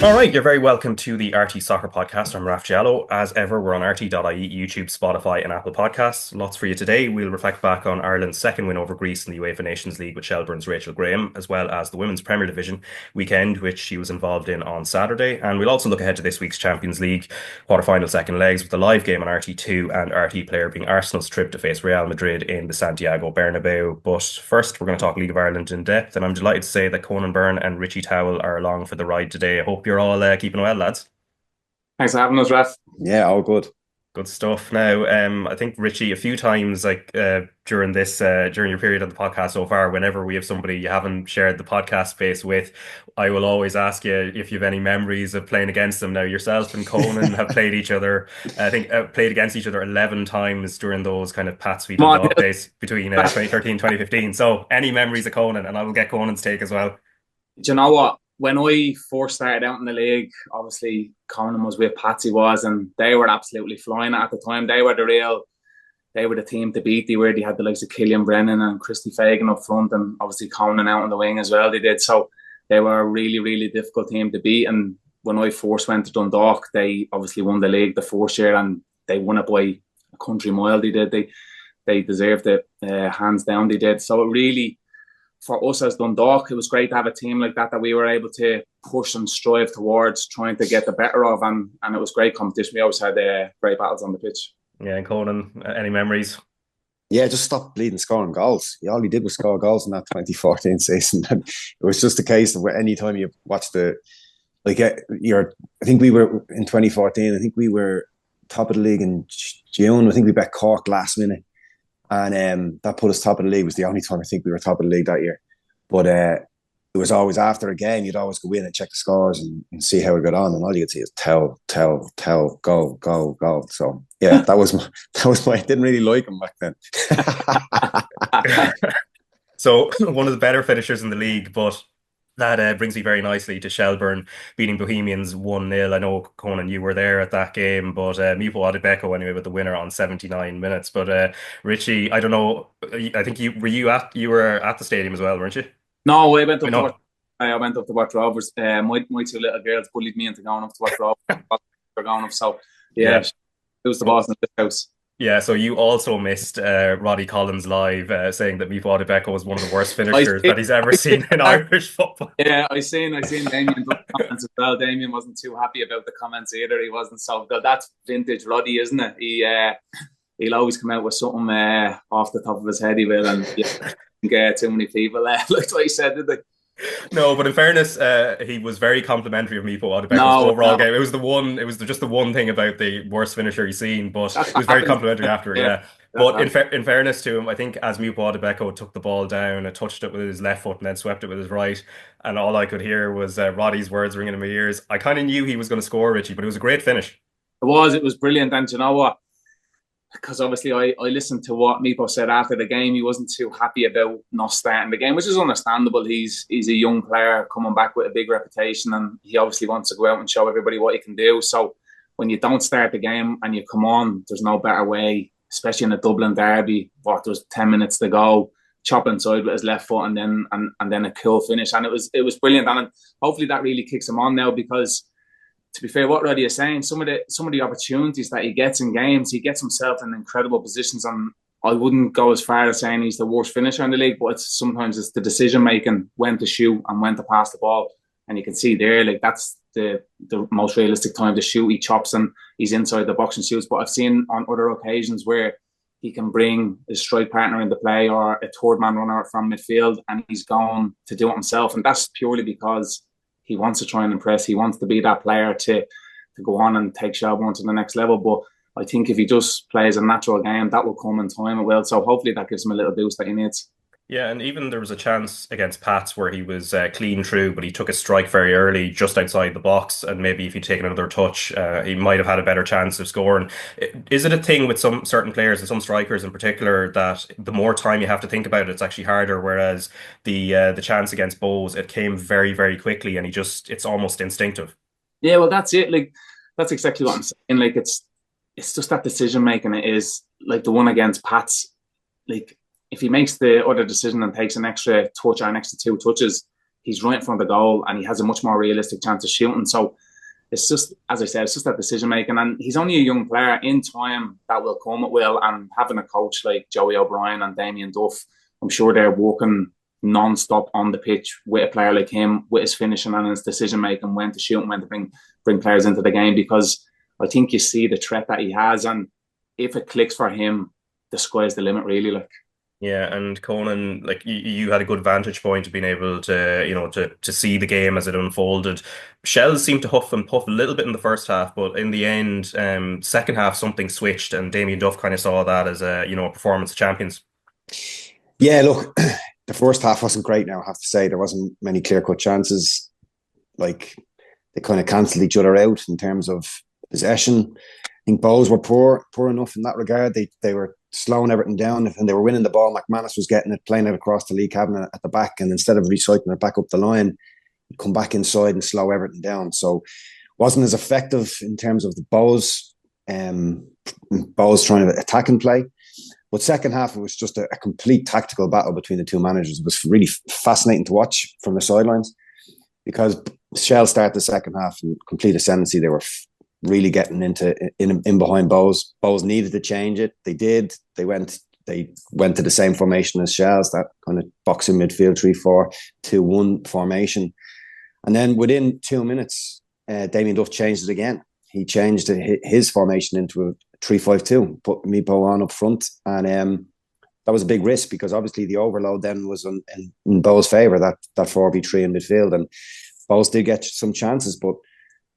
All right, you're very welcome to the RTÉ Soccer Podcast. I'm Raf Diallo. As ever, we're on RT.ie, YouTube, Spotify, and Apple Podcasts. Lots for you today. We'll reflect back on Ireland's second win over Greece in the UEFA Nations League with Shelbourne's Rachel Graham, as well as the Women's Premier Division weekend, which she was involved in on Saturday. And we'll also look ahead to this week's Champions League quarter-final second legs with the live game on RT2 and RTÉ Player being Arsenal's trip to face Real Madrid in the Santiago Bernabeu. But first, we're going to talk League of Ireland in depth, and I'm delighted to say that Conan Byrne and Richie Towell are along for the ride today. I hope you're all keeping well, lads. Thanks for having us, Raf. Yeah, all good. Good stuff. Now, I think Richie, a few times during your period on the podcast so far, whenever we have somebody you haven't shared the podcast space with, I will always ask you if you have any memories of playing against them. Now, yourself and Conan have played each other. I think played against each other 11 times during those kind of Pat Sweet and Dog days between 2013 and 2015. So, any memories of Conan, and I will get Conan's take as well. Do you know what? When I first started out in the league, obviously Conan was with Patsy and they were absolutely flying at the time. They were the team to beat. They had the likes of Killian Brennan and Christy Fagan up front, and obviously Conan out on the wing as well. They did. So they were a really, really difficult team to beat. And when I first went to Dundalk, they obviously won the league the first year, and they won it by a country mile. They did. They deserved it, hands down. They did. So it really, for us as Dundalk, it was great to have a team like that we were able to push and strive towards trying to get the better of, and it was great competition. We always had great battles on the pitch. Yeah, and Conan, any memories? Yeah, just stop bleeding scoring goals. All he did was score goals in that 2014 season. And it was just a case of any time you watch I think we were in 2014. I think we were top of the league in June. I think we bet Cork last minute. And that put us top of the league. It was the only time I think we were top of the league that year. But it was always after a game, you'd always go in and check the scores and see how it got on. And all you could see is tell, goal. So yeah, that was my I didn't really like him back then. So one of the better finishers in the league, but that brings me very nicely to Shelbourne beating Bohemians 1-0. I know, Conan, you were there at that game, but Mipo Odubeko anyway with the winner on 79 minutes. But Richie, I don't know, I think you were at the stadium as well, weren't you? No, I went up to watch Rovers. My two little girls bullied me into going up to watch Rovers. They're going up, so yeah, it was the boss in this house. Yeah, so you also missed Roddy Collins live saying that Mipo Odubeko was one of the worst finishers that he's ever seen in Irish football. Yeah, I seen Damien's comments as well. Damien wasn't too happy about the comments either. He wasn't. So that's vintage Roddy, isn't it? He'll always come out with something off the top of his head. He will, and get too many people like what he said, did they? No, but in fairness, he was very complimentary of Mipo Odubeko's overall game. It was just the one thing about the worst finisher he's seen, but he was very complimentary after. Yeah. But in fairness to him, I think as Mipo Odubeko took the ball down and touched it with his left foot and then swept it with his right, and all I could hear was Roddy's words ringing in my ears. I kind of knew he was going to score, Richie, but it was a great finish. It was brilliant, and you know what? Because obviously I listened to what Mipo said after the game. He wasn't too happy about not starting the game, which is understandable. He's a young player coming back with a big reputation, and he obviously wants to go out and show everybody what he can do. So when you don't start the game and you come on, there's no better way, especially in a Dublin derby. There's 10 minutes to go, chop inside with his left foot, and then a cool finish, and it was brilliant. And hopefully that really kicks him on now, because to be fair, what Roddy is saying, some of the opportunities that he gets in games, he gets himself in incredible positions. And I wouldn't go as far as saying he's the worst finisher in the league, but sometimes it's the decision making, when to shoot and when to pass the ball. And you can see there, like, that's the most realistic time to shoot. He chops and he's inside the box and shoots. But I've seen on other occasions where he can bring his strike partner into play or a third man runner from midfield, and he's going to do it himself. And that's purely because he wants to try and impress. He wants to be that player to go on and take Shelbourne to the next level. But I think if he just plays a natural game, that will come in time. It will. So hopefully that gives him a little boost that he needs. Yeah, and even there was a chance against Pats where he was clean through, but he took a strike very early just outside the box, and maybe if he'd taken another touch, he might have had a better chance of scoring. Is it a thing with some certain players and some strikers in particular that the more time you have to think about it, it's actually harder, whereas the chance against Bowes, it came very, very quickly, and it's almost instinctive? Yeah, well, that's it. Like, that's exactly what I'm saying. Like, it's just that decision making. It is like the one against Pats. Like, if he makes the other decision and takes an extra touch or an extra two touches, he's right in front of the goal and he has a much more realistic chance of shooting. So it's just, as I said, it's just that decision making. And he's only a young player. In time, that will come, it will. And having a coach like Joey O'Brien and Damien Duff, I'm sure they're working non-stop on the pitch with a player like him, with his finishing and his decision making, when to shoot and when to bring players into the game, because I think you see the threat that he has, and if it clicks for him, the sky's the limit, really. Like, yeah, and Conan, like you had a good vantage point of being able to to see the game as it unfolded. Shels seemed to huff and puff a little bit in the first half, but in the end, second half something switched, and Damien Duff kind of saw that as a a performance of champions. Yeah, look, the first half wasn't great. Now I have to say there wasn't many clear-cut chances. Like, they kind of cancelled each other out in terms of possession. I think Bows were poor enough in that regard. They were slowing everything down, and they were winning the ball. McManus was getting it, playing it across the league cabinet at the back, and instead of recycling it back up the line, he'd come back inside and slow everything down. So wasn't as effective in terms of the Bows trying to attack and play. But second half, it was just a complete tactical battle between the two managers. It was really fascinating to watch from the sidelines, because Shell started the second half in complete ascendancy. They were really getting in behind Bows. Bows needed to change it. They did. They went to the same formation as Shels, that kind of boxing midfield 3-4-2-1 formation. And then within 2 minutes, Damien Duff changed it again. He changed his formation into a 3-5-2, put Mipo on up front, and that was a big risk, because obviously the overload then was in Bows' favour, that 4v3 in midfield, and Bows did get some chances, but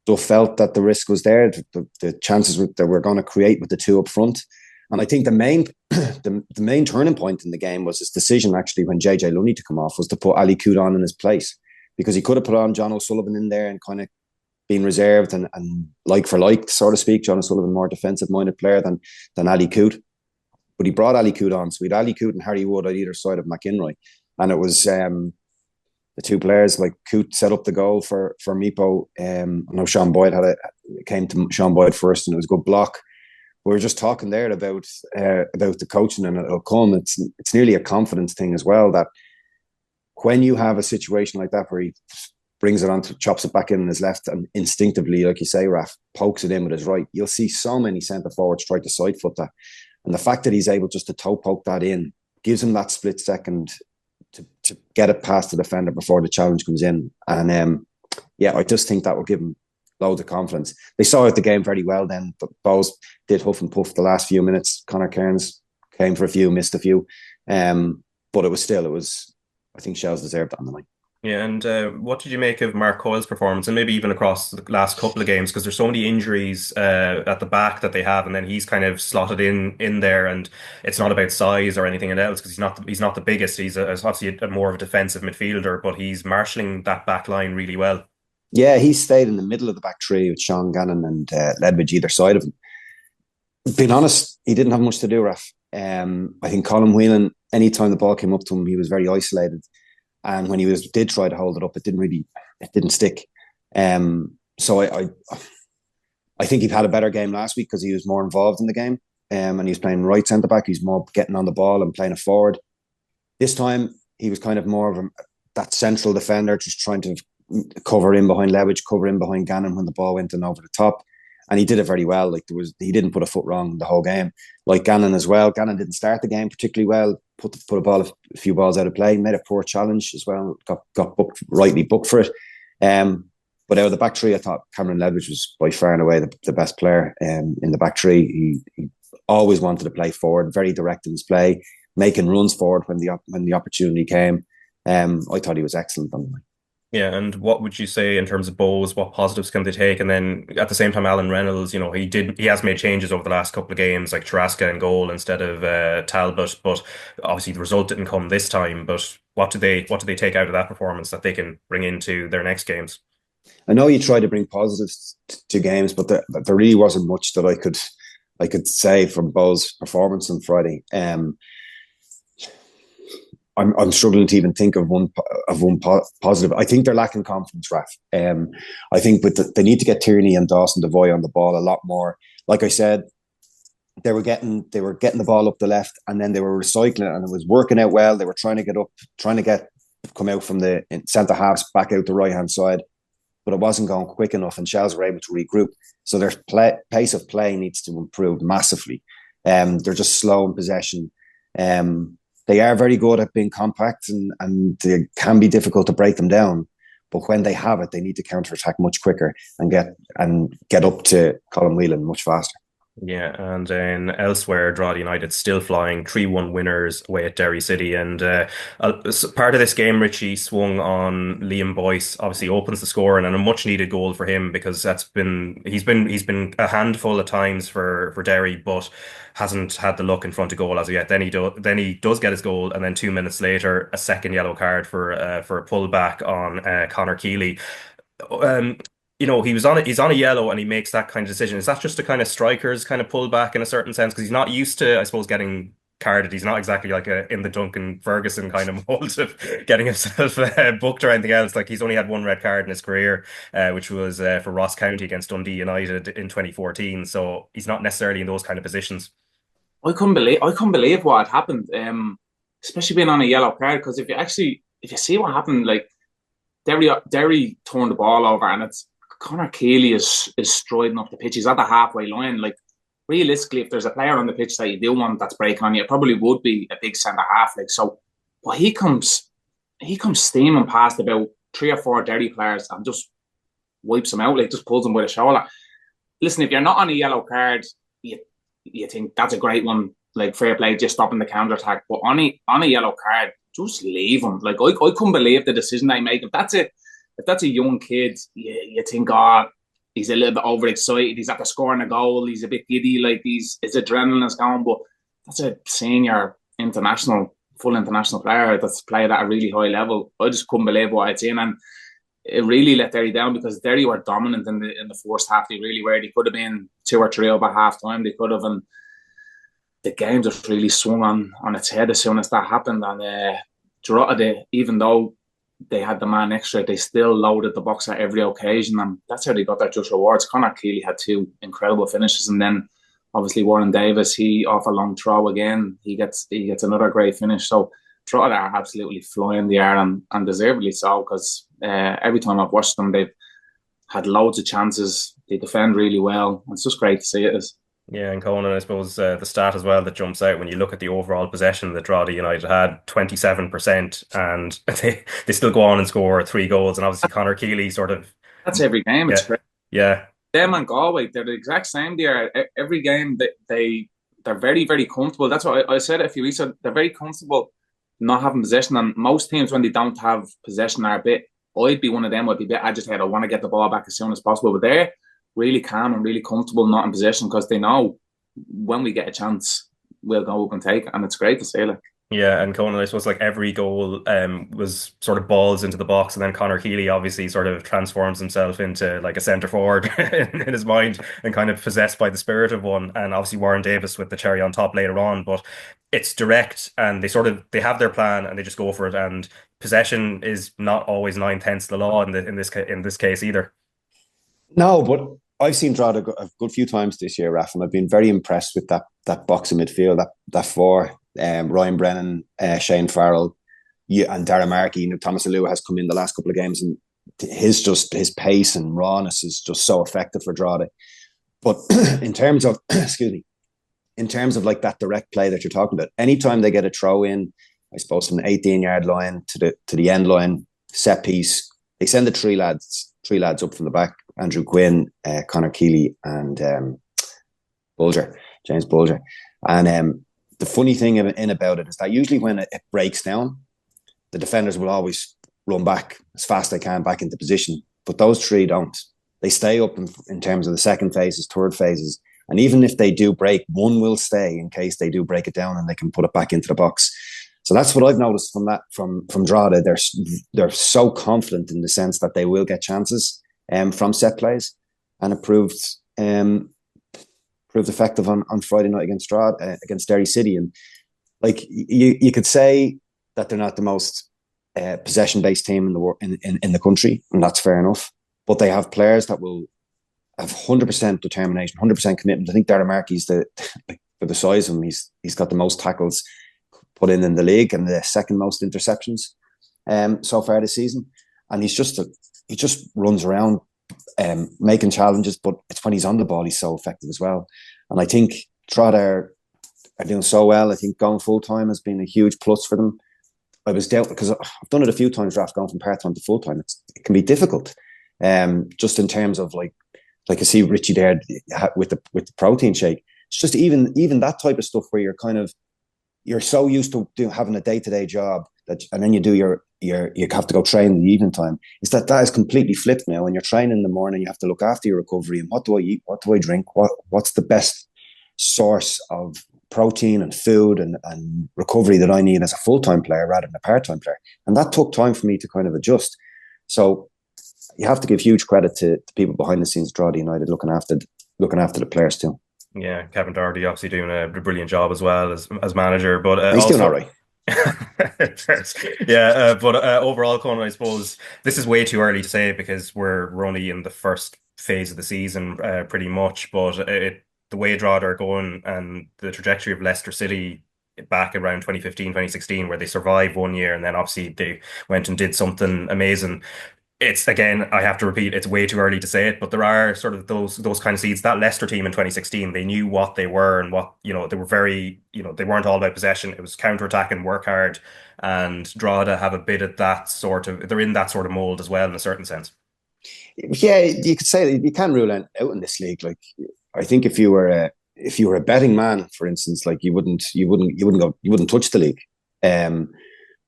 Duff felt that the risk was there, the chances that we're going to create with the two up front. And I think the main turning point in the game was his decision, actually, when JJ Lunny to come off, was to put Ali Coot on in his place, because he could have put on John O'Sullivan in there and kind of been reserved and like for like, so to speak. John O'Sullivan, more defensive-minded player than Ali Coot. But he brought Ali Coot on. So we had Ali Coot and Harry Wood on either side of McInroy. And it was the two players, like Coot set up the goal for Mipo. I know Sean Boyd came to Sean Boyd first, and it was a good block. We were just talking there about the coaching, and it'll come. It's nearly a confidence thing as well, that when you have a situation like that where he brings it on, chops it back in his left, and instinctively, like you say, Raf, pokes it in with his right, you'll see so many centre forwards try to side foot that. And the fact that he's able just to toe poke that in gives him that split second to get it past the defender before the challenge comes in. And I just think that will give him loads of confidence. They saw out the game very well then. But Bows did huff and puff the last few minutes. Connor Cairns came for a few, missed a few. But it was I think Shels deserved that on the night. Yeah, and what did you make of Mark Coyle's performance, and maybe even across the last couple of games, because there's so many injuries at the back that they have, and then he's kind of slotted in there, and it's not about size or anything else, because he's not the biggest. He's obviously a more of a defensive midfielder, but he's marshalling that back line really well. Yeah, he stayed in the middle of the back three with Sean Gannon and Ledwidge either side of him. Being honest, he didn't have much to do, Raf. I think Colin Whelan, anytime the ball came up to him, he was very isolated. And when he did try to hold it up, it didn't stick. So I think he had a better game last week because he was more involved in the game, and he was playing right centre back. He's more getting on the ball and playing it forward. This time he was kind of more of that central defender, just trying to cover in behind Ledwidge, cover in behind Gannon when the ball went in over the top. And he did it very well. He didn't put a foot wrong the whole game. Like Gannon as well. Gannon didn't start the game particularly well. Put a few balls out of play. Made a poor challenge as well. Got rightly booked for it. But out of the back three, I thought Cameron Ledwidge was by far and away the best player in the back three. He always wanted to play forward, very direct in his play, making runs forward when the opportunity came. I thought he was excellent on the night. Yeah, and what would you say in terms of Bows? What positives can they take? And then at the same time, Alan Reynolds, he has made changes over the last couple of games, like Tarasca in goal instead of Talbot. But obviously the result didn't come this time. But what do they take out of that performance that they can bring into their next games? I know you try to bring positives to games, but there really wasn't much that I could say from Bows' performance on Friday. I'm struggling to even think of one positive. I think they're lacking confidence, Raf. I think they need to get Tierney and Dawson Devoy on the ball a lot more. Like I said, they were getting the ball up the left, and then they were recycling it, and it was working out well. They were trying to get up, trying to get come out from the centre halves back out the right hand side, but it wasn't going quick enough, and Shels were able to regroup. So their pace of play needs to improve massively. They're just slow in possession. They are very good at being compact, and they can be difficult to break them down. But when they have it, they need to counter-attack much quicker and get up to Colin Whelan much faster. Yeah, and then elsewhere, Drogheda United still flying 3-1 winners away at Derry City, and part of this game, Richie swung on Liam Boyce. Obviously, opens the score and a much needed goal for him, because he's been a handful at times for Derry, but hasn't had the luck in front of goal as of yet. Then he does get his goal, and then 2 minutes later, a second yellow card for a pullback on Conor Keeley. He's on a yellow and he makes that kind of decision. Is that just a kind of striker's kind of pullback in a certain sense? Because he's not used to, I suppose, getting carded. He's not exactly like in the Duncan Ferguson kind of mold of getting himself booked or anything else. Like, he's only had one red card in his career, which was for Ross County against Dundee United in 2014. So he's not necessarily in those kind of positions. I couldn't believe what had happened, especially being on a yellow card. Because if you see what happened, like Derry turned the ball over, and it's Conor Keeley is striding up the pitch. He's at the halfway line. Like, realistically, if there's a player on the pitch that you do want that's breaking on you, it probably would be a big centre half. Like, so, but he comes steaming past about 3 or 4 Derry players and just wipes them out. Like, just pulls them by the shoulder. Listen, if you're not on a yellow card, you think that's a great one. Like, fair play, just stopping the counter attack. But on a yellow card, just leave him. Like, I couldn't believe the decision they make. If that's a young kid, you think, he's a little bit overexcited. He's after scoring a goal. He's a bit giddy. Like, his adrenaline is gone. But that's a senior full international player that's played at a really high level. I just couldn't believe what I'd seen, and it really let Derry down, because Derry were dominant in the first half. They really were. They could have been 2 or 3 over half time. They could have, and the game just really swung on its head as soon as that happened. And Drogheda, even though they had the man extra, they still loaded the box at every occasion, and that's how they got their just rewards. Conor Keeley had 2 incredible finishes, and then obviously Warren Davis, he off a long throw again, he gets another great finish. So Drogheda are absolutely flying the air, and deservedly so, because every time I've watched them, they've had loads of chances. They defend really well. It's just great to see it. Yeah, and Conan, I suppose the stat as well that jumps out when you look at the overall possession that Drogheda United had, 27%, and they still go on and score 3 goals. And obviously Conor Keeley that's every game. It's great. Yeah. Them and Galway, they're the exact same there. Every game they're very, very comfortable. That's what I said a few weeks ago. They're very comfortable not having possession, and most teams, when they don't have possession, are a bit, I'd be one of them, I'd be a bit agitated. I want to get the ball back as soon as possible. But they're really calm and really comfortable not in possession, because they know when we get a chance, we'll go up and take it. And it's great to see. Like, yeah, and Conan, I suppose, like, every goal was sort of balls into the box, and then Conor Keeley obviously sort of transforms himself into like a centre forward in his mind, and kind of possessed by the spirit of one. And obviously Warren Davis with the cherry on top later on, but it's direct, and they have their plan and they just go for it. And possession is not always 9/10 the law in this case either. No, but I've seen Drogheda a good few times this year, Raf, and I've been very impressed with that box in midfield, that 4. Ryan Brennan, Shane Farrell, and Darragh Markey. Thomas Alua has come in the last couple of games, and his pace and rawness is just so effective for Drogheda. But in terms of like that direct play that you're talking about, anytime they get a throw in, I suppose from the 18-yard line to the end line, set piece, they send the three lads up from the back: Andrew Quinn, Conor Keeley, and James Bulger. And the funny thing about it is that usually when it breaks down, the defenders will always run back as fast as they can back into position. But those 3 don't. They stay up in terms of the second phases, third phases. And even if they do break, one will stay in case they do break it down, and they can put it back into the box. So that's what I've noticed from Drogheda. They're so confident in the sense that they will get chances from set plays, and it proved effective on Friday night against Derry City. And like, you could say that they're not the most possession-based team in the country, and that's fair enough. But they have players that will have 100% determination, 100% commitment. I think Darragh Markey's for the size of him, he's got the most tackles put in the league and the second most interceptions. so far this season, and he just runs around making challenges. But it's when he's on the ball he's so effective as well. And I think Drogheda are doing so well. I think going full time has been a huge plus for them. I was doubting because I've done it a few times, Raf, going from part time to full time. It can be difficult, just in terms of like I see Richie there with the protein shake. It's just even that type of stuff where you're so used to having a day-to-day job and then you do you have to go train in the evening time. Is that is completely flipped now. When you're training in the morning, you have to look after your recovery and what do I eat, what do I drink, what's the best source of protein and food and recovery that I need as a full-time player rather than a part-time player. And that took time for me to kind of adjust. So you have to give huge credit to people behind the scenes, Drogheda United, looking after the players too. Yeah, Kevin Doherty obviously doing a brilliant job as well as manager, but he's also doing all right. Yeah, but overall, Conan, I suppose this is way too early to say because we're only in the first phase of the season, pretty much. But the way Drogheda are going and the trajectory of Leicester City back around 2015, 2016, where they survived 1 year and then obviously they went and did something amazing. It's, again, I have to repeat, it's way too early to say it, but there are sort of those kind of seeds. That Leicester team in 2016, they knew what they were and what, they were very, they weren't all about possession. It was counter-attack and work hard. And Drogheda have a bit of that they're in that sort of mold as well in a certain sense. Yeah, you could say that you can't rule out in this league. Like, I think if you were a betting man, for instance, like you wouldn't touch the league.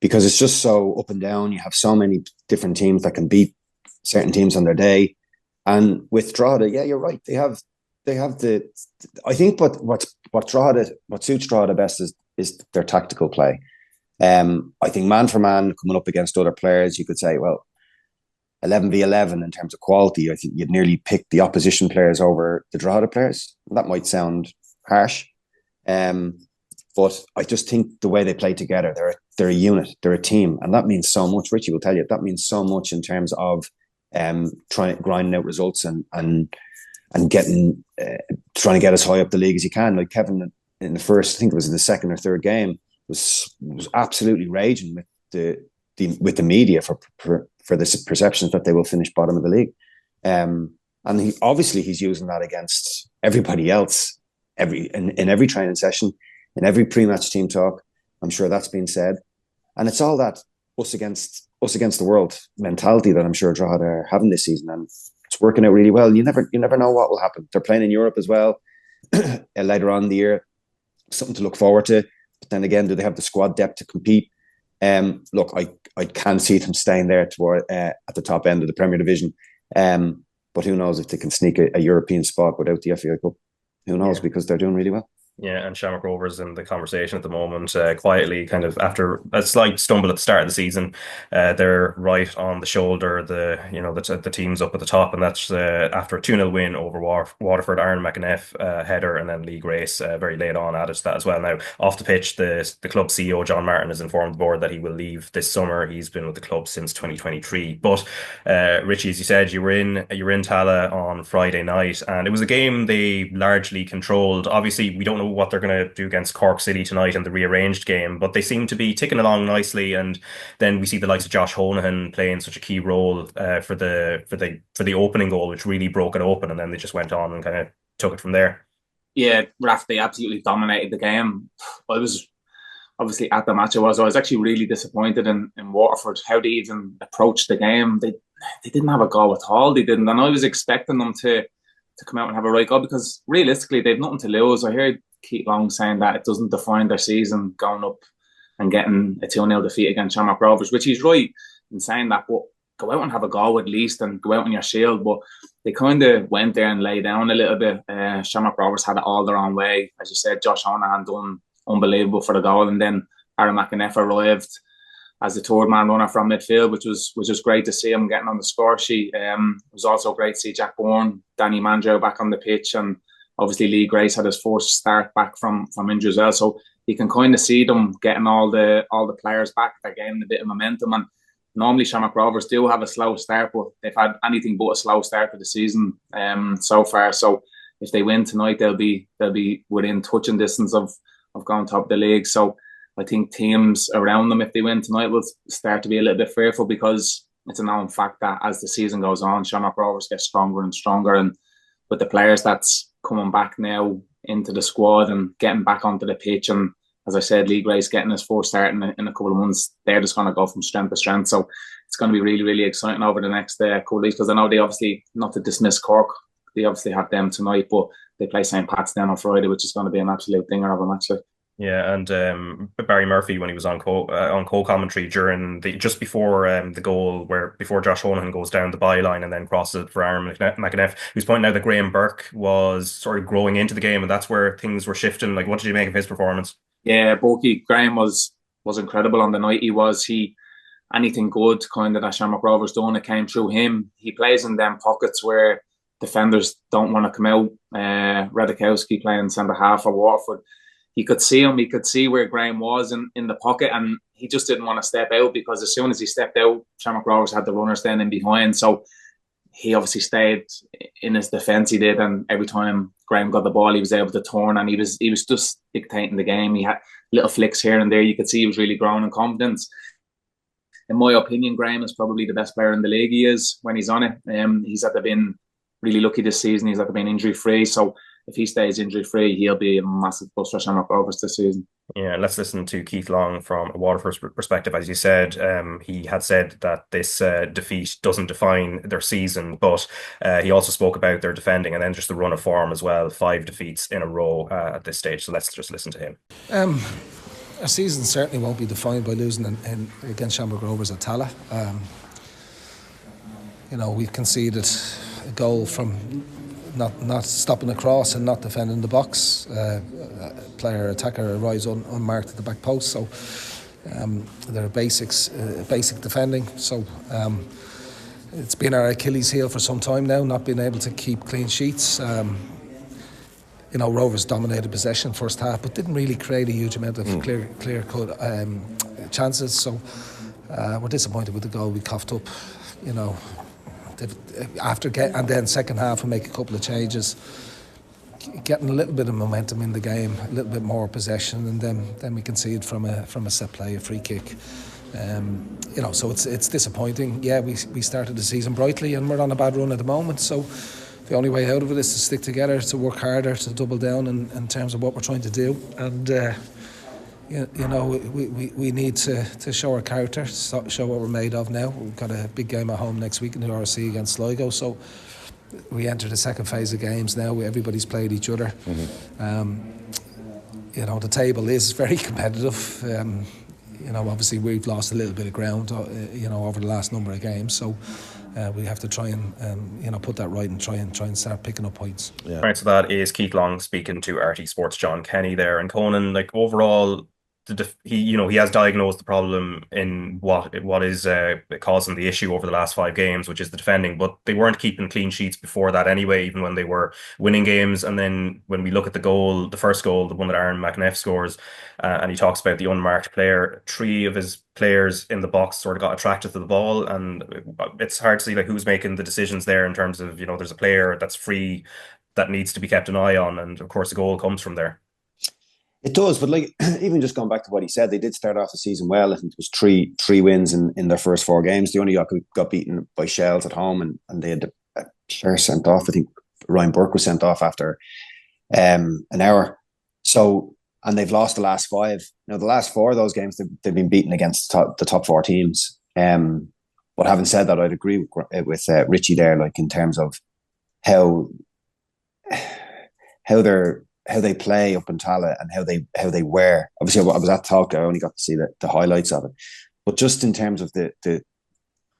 Because it's just so up and down. You have so many different teams that can beat certain teams on their day. And with Drogheda, yeah, you're right. They have the. I think what suits Drogheda best is their tactical play. I think man for man, coming up against other players, you could say, well, 11v11 in terms of quality. I think you'd nearly pick the opposition players over the Drogheda players. That might sound harsh. But I just think the way they play together, they're a unit, they're a team, and that means so much. Richie will tell you that means so much in terms of grinding out results and getting trying to get as high up the league as you can. Like Kevin in the first, I think it was in the second or third game, was absolutely raging with the media for the perceptions that they will finish bottom of the league, and he's using that against everybody else in every training session. In every pre-match team talk, I'm sure that's been said. And it's all that us against the world mentality that I'm sure Drogheda are having this season. And it's working out really well. You never know what will happen. They're playing in Europe as well later on in the year. Something to look forward to. But then again, do they have the squad depth to compete? Look, I can see them staying there at the top end of the Premier Division. But who knows if they can sneak a European spot without the FA Cup? Who knows, because they're doing really well. Yeah, and Shamrock Rovers in the conversation at the moment, quietly, kind of after a slight stumble at the start of the season, they're right on the shoulder. The team's up at the top, and that's after a 2-0 win over Waterford. Aaron McAneff header, and then Lee Grace very late on added to that as well. Now off the pitch, the club CEO John Martin has informed the board that he will leave this summer. He's been with the club since 2023. But Richie, as you said, you were in Tala on Friday night, and it was a game they largely controlled. Obviously, we don't know what they're going to do against Cork City tonight in the rearranged game, but they seem to be ticking along nicely. And then we see the likes of Josh Honahan playing such a key role for the opening goal, which really broke it open, and then they just went on and kind of took it from there. Yeah, Raf, they absolutely dominated the game. I was obviously at the match. I was actually really disappointed in Waterford, how they even approached the game. They didn't have a goal at all. They didn't, and I was expecting them to come out and have a right goal, because realistically they've nothing to lose. I heard Keith Long saying that it doesn't define their season going up and getting a 2-0 defeat against Shamrock Rovers, which he's right in saying that, but go out and have a goal at least and go out on your shield. But they kind of went there and lay down a little bit. Shamrock Rovers had it all their own way. As you said, Josh Honahan done unbelievable for the goal, and then Aaron McAneff arrived as the third man runner from midfield, which was great to see him getting on the score sheet. It was also great to see Jack Bourne, Danny Mandrow back on the pitch, and obviously Lee Grace had his first start back from injury as well. So you can kind of see them getting all the players back. They're getting a bit of momentum, and normally Shamrock Rovers do have a slow start, but they've had anything but a slow start to the season so far. So if they win tonight, they'll be within touching distance of going top of the league. So I think teams around them, if they win tonight, will start to be a little bit fearful, because it's a known fact that as the season goes on, Shamrock Rovers get stronger and stronger, and with the players that's coming back now into the squad and getting back onto the pitch, and as I said, League Ray's getting his first start in a couple of months, they're just going to go from strength to strength. So it's going to be really, really exciting over the next couple of weeks, because I know they obviously, not to dismiss Cork, they obviously have them tonight, but they play St. Pat's then on Friday, which is going to be an absolute dinger of a match. Yeah, and Barry Murphy, when he was on co-commentary during just before the goal, before Josh Honahan goes down the byline and then crosses it for Aaron McAneff, he was pointing out that Graham Burke was sort of growing into the game, and that's where things were shifting. Like, what did you make of his performance? Yeah, Graham was incredible on the night. Anything good kind of that Shamrock Rovers done, it came through him. He plays in them pockets where defenders don't want to come out. Radikowski playing centre half for Waterford, he could see him. He could see where Graham was in the pocket, and he just didn't want to step out, because as soon as he stepped out, Shamrock Rovers had the runners then in behind. So he obviously stayed in his defence. He did, and every time Graham got the ball, he was able to turn, and he was just dictating the game. He had little flicks here and there. You could see he was really growing in confidence. In my opinion, Graham is probably the best player in the league. He is when he's on it. He's been really lucky this season. He's been injury free. So if he stays injury free, he'll be a massive plus for Shamrock Rovers this season. Yeah, let's listen to Keith Long from a Waterford perspective. As you said, he had said that this defeat doesn't define their season, but he also spoke about their defending and then just the run of form as well. 5 defeats in a row at this stage. So let's just listen to him. Our season certainly won't be defined by losing against Shamrock Rovers at Tala. We've conceded a goal from not stopping the cross and not defending the box. Attacker arrives unmarked at the back post, so they're basic defending. So it's been our Achilles heel for some time now, not being able to keep clean sheets. Rovers dominated possession first half, but didn't really create a huge amount of clear-cut chances. So we're disappointed with the goal we coughed up. And then second half we make a couple of changes, getting a little bit of momentum in the game, a little bit more possession, and then we concede from a set play, a free kick. So it's disappointing. Yeah, we started the season brightly and we're on a bad run at the moment. So the only way out of it is to stick together, to work harder, to double down in terms of what we're trying to do. And we need to show our character, show what we're made of now. We've got a big game at home next week in the RTÉ against Sligo, so we enter the second phase of games now. Everybody's played each other. The table is very competitive. Obviously we've lost a little bit of ground, over the last number of games. So we have to try and put that right and try and start picking up points. Yeah. Right. So that is Keith Long speaking to RTÉ Sports' John Kenny there, and Conan. Like, overall, he has diagnosed the problem in what is causing the issue over the last 5 games, which is the defending. But they weren't keeping clean sheets before that anyway, even when they were winning games. And then when we look at the first goal, the one that Aaron McAneff scores, and he talks about the unmarked player, 3 of his players in the box sort of got attracted to the ball, and it's hard to see who's making the decisions there in terms of there's a player that's free that needs to be kept an eye on, and of course the goal comes from there. It does, but even just going back to what he said, they did start off the season well. I think it was three wins in their first 4 games. They only got beaten by Shels at home, and they had a player sent off. I think Ryan Burke was sent off after an hour. So, and they've lost the last 5. Now, the last 4 of those games, they've been beaten against the top 4 teams. But having said that, I'd agree with Richie there, in terms of how they play up in Tala and how they were. Obviously, I was at Talca. I only got to see the highlights of it. But just in terms of the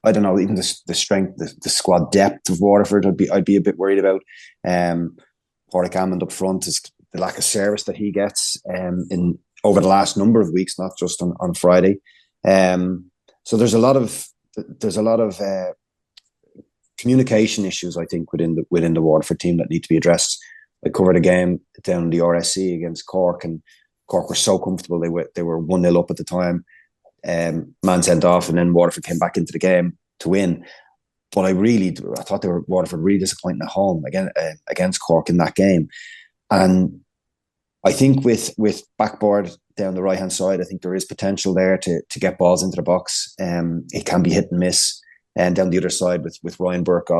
I don't know, even the strength, the squad depth of Waterford, I'd be a bit worried about. Pádraig Hammond up front, is the lack of service that he gets in over the last number of weeks, not just on Friday. So there's a lot of communication issues, I think, within the Waterford team that need to be addressed. I covered a game down in the RSC against Cork, and Cork were so comfortable. They were 1-0 up at the time. Man sent off, and then Waterford came back into the game to win. But I thought Waterford really disappointing at home against Cork in that game. And I think with backboard down the right hand side, I think there is potential there to get balls into the box. It can be hit and miss. And down the other side with Ryan Burke,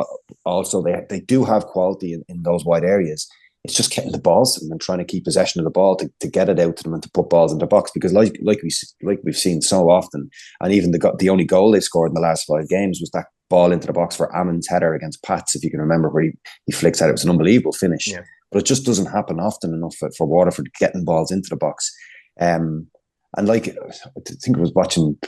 also they do have quality in those wide areas. It's just getting the balls to them and trying to keep possession of the ball to get it out to them and to put balls in the box. Because like we've seen so often, and even the only goal they scored in the last 5 games was that ball into the box for Ammon's header against Pats, if you can remember, where he flicks at it. It was an unbelievable finish. Yeah. But it just doesn't happen often enough for Waterford getting balls into the box. And like, I think I was watching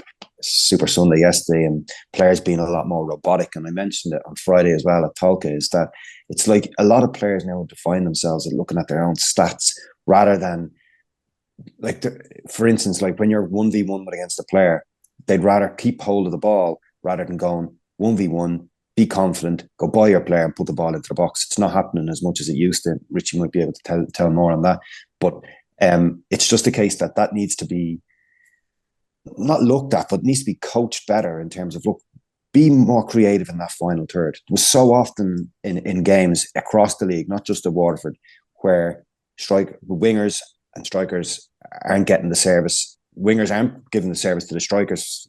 Super Sunday yesterday, and players being a lot more robotic. And I mentioned it on Friday as well at Tolka, is that it's like a lot of players now define themselves at looking at their own stats rather than, like, for instance, like when you're 1v1 against a player, they'd rather keep hold of the ball rather than going 1v1, be confident, go by your player and put the ball into the box. It's not happening as much as it used to. Richie might be able to tell more on that. But it's just a case that needs to be not looked at, but needs to be coached better in terms of, look, be more creative in that final third. It was so often in games across the league, not just at Waterford, where wingers and strikers aren't getting the service. Wingers aren't giving the service to the strikers,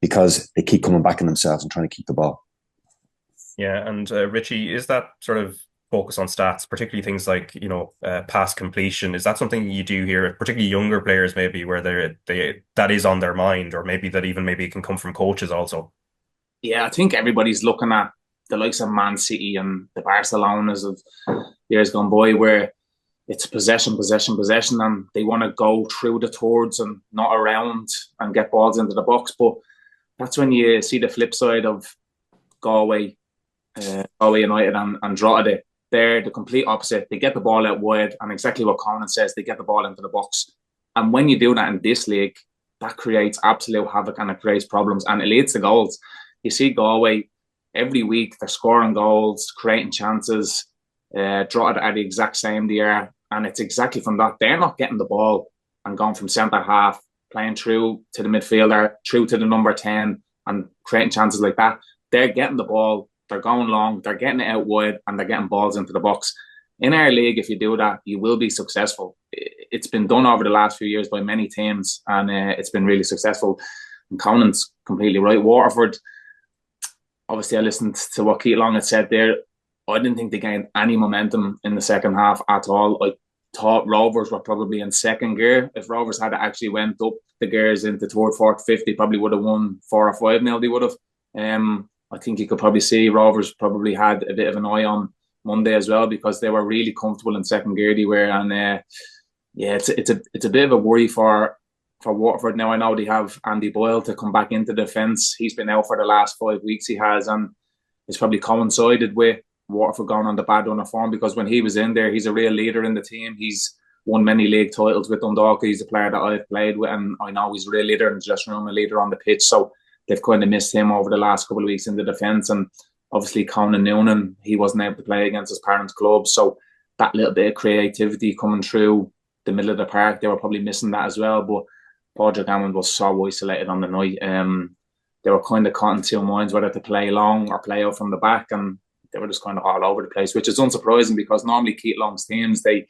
because they keep coming back in themselves and trying to keep the ball. Yeah, and Richie, is that sort of focus on stats, particularly things like, pass completion, is that something you do here, particularly younger players maybe, where they that is on their mind, or maybe it can come from coaches also? Yeah, I think everybody's looking at the likes of Man City and the Barcelonas of years gone by, where it's possession, and they want to go through the towards and not around and get balls into the box. But that's when you see the flip side of Galway United and Drogheda. They're the complete opposite. They get the ball out wide, and exactly what Conan says, they get the ball into the box. And when you do that in this league, that creates absolute havoc and it creates problems, and it leads to goals. You see Galway every week, they're scoring goals, creating chances. Drogheda are the exact same there, and it's exactly from that. They're not getting the ball and going from centre half, playing through to the midfielder, through to the number 10, and creating chances like that. They're getting the ball, they're going long, they're getting it out wide, and they're getting balls into the box. In our league, if you do that, you will be successful. It's been done over the last few years by many teams, and it's been really successful. And Conan's completely right. Waterford, obviously, I listened to what Keith Long had said there. I didn't think they gained any momentum in the second half at all. I thought Rovers were probably in second gear. If Rovers had actually went up the gears into third, fourth, fifth, they probably would have won 4 or 5-0. They would have. I think you could probably see Rovers probably had a bit of an eye on Monday as well, because they were really comfortable in second gear. They were, and it's a bit of a worry for Waterford now. I know they have Andy Boyle to come back into defence. He's been out for the last 5 weeks. He has, and it's probably coincided with Waterford going on the bad run of form, because when he was in there, he's a real leader in the team. He's won many league titles with Dundalk. He's a player that I've played with, and I know he's a real leader in the dressing room, a leader on the pitch. So they've kind of missed him over the last couple of weeks in the defence. And obviously Conan Noonan, he wasn't able to play against his parents' club. So that little bit of creativity coming through the middle of the park, they were probably missing that as well. But Padraig Hammond was so isolated on the night. They were kind of caught in two minds whether to play long or play out from the back, and they were just kind of all over the place, which is unsurprising, because normally Keith Long's teams, they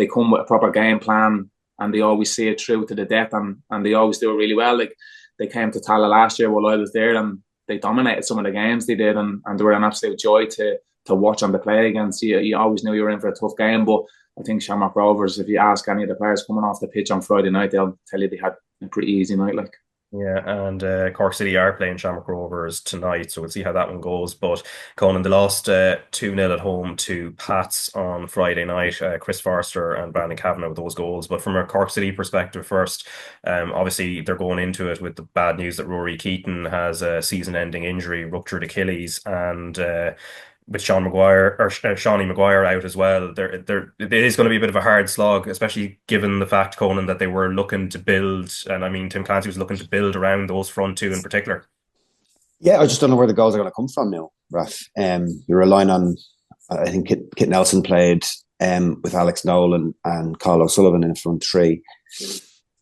come with a proper game plan and they always see it through to the death, and they always do it really well. Like, they came to Tala last year while I was there, and they dominated some of the games they did, and they were an absolute joy to watch and to play against. You always knew you were in for a tough game, but I think Shamrock Rovers, if you ask any of the players coming off the pitch on Friday night, they'll tell you they had a pretty easy night. Like, yeah, and Cork City are playing Shamrock Rovers tonight, so we'll see how that one goes. But Conan, they lost 2-0 at home to Pats on Friday night. Chris Forster and Brandon Kavanagh with those goals. But from a Cork City perspective first, obviously they're going into it with the bad news that Rory Keaton has a season-ending injury, ruptured Achilles, and with Shawnee Maguire out as well, it is going to be a bit of a hard slog, especially given the fact, Conan, that they were looking to build, and I mean Tim Clancy was looking to build around those front two in particular. Yeah, I just don't know where the goals are going to come from now, Raf. You're relying on, I think Kit Nelson played with Alex Nolan and Carl O'Sullivan in front three.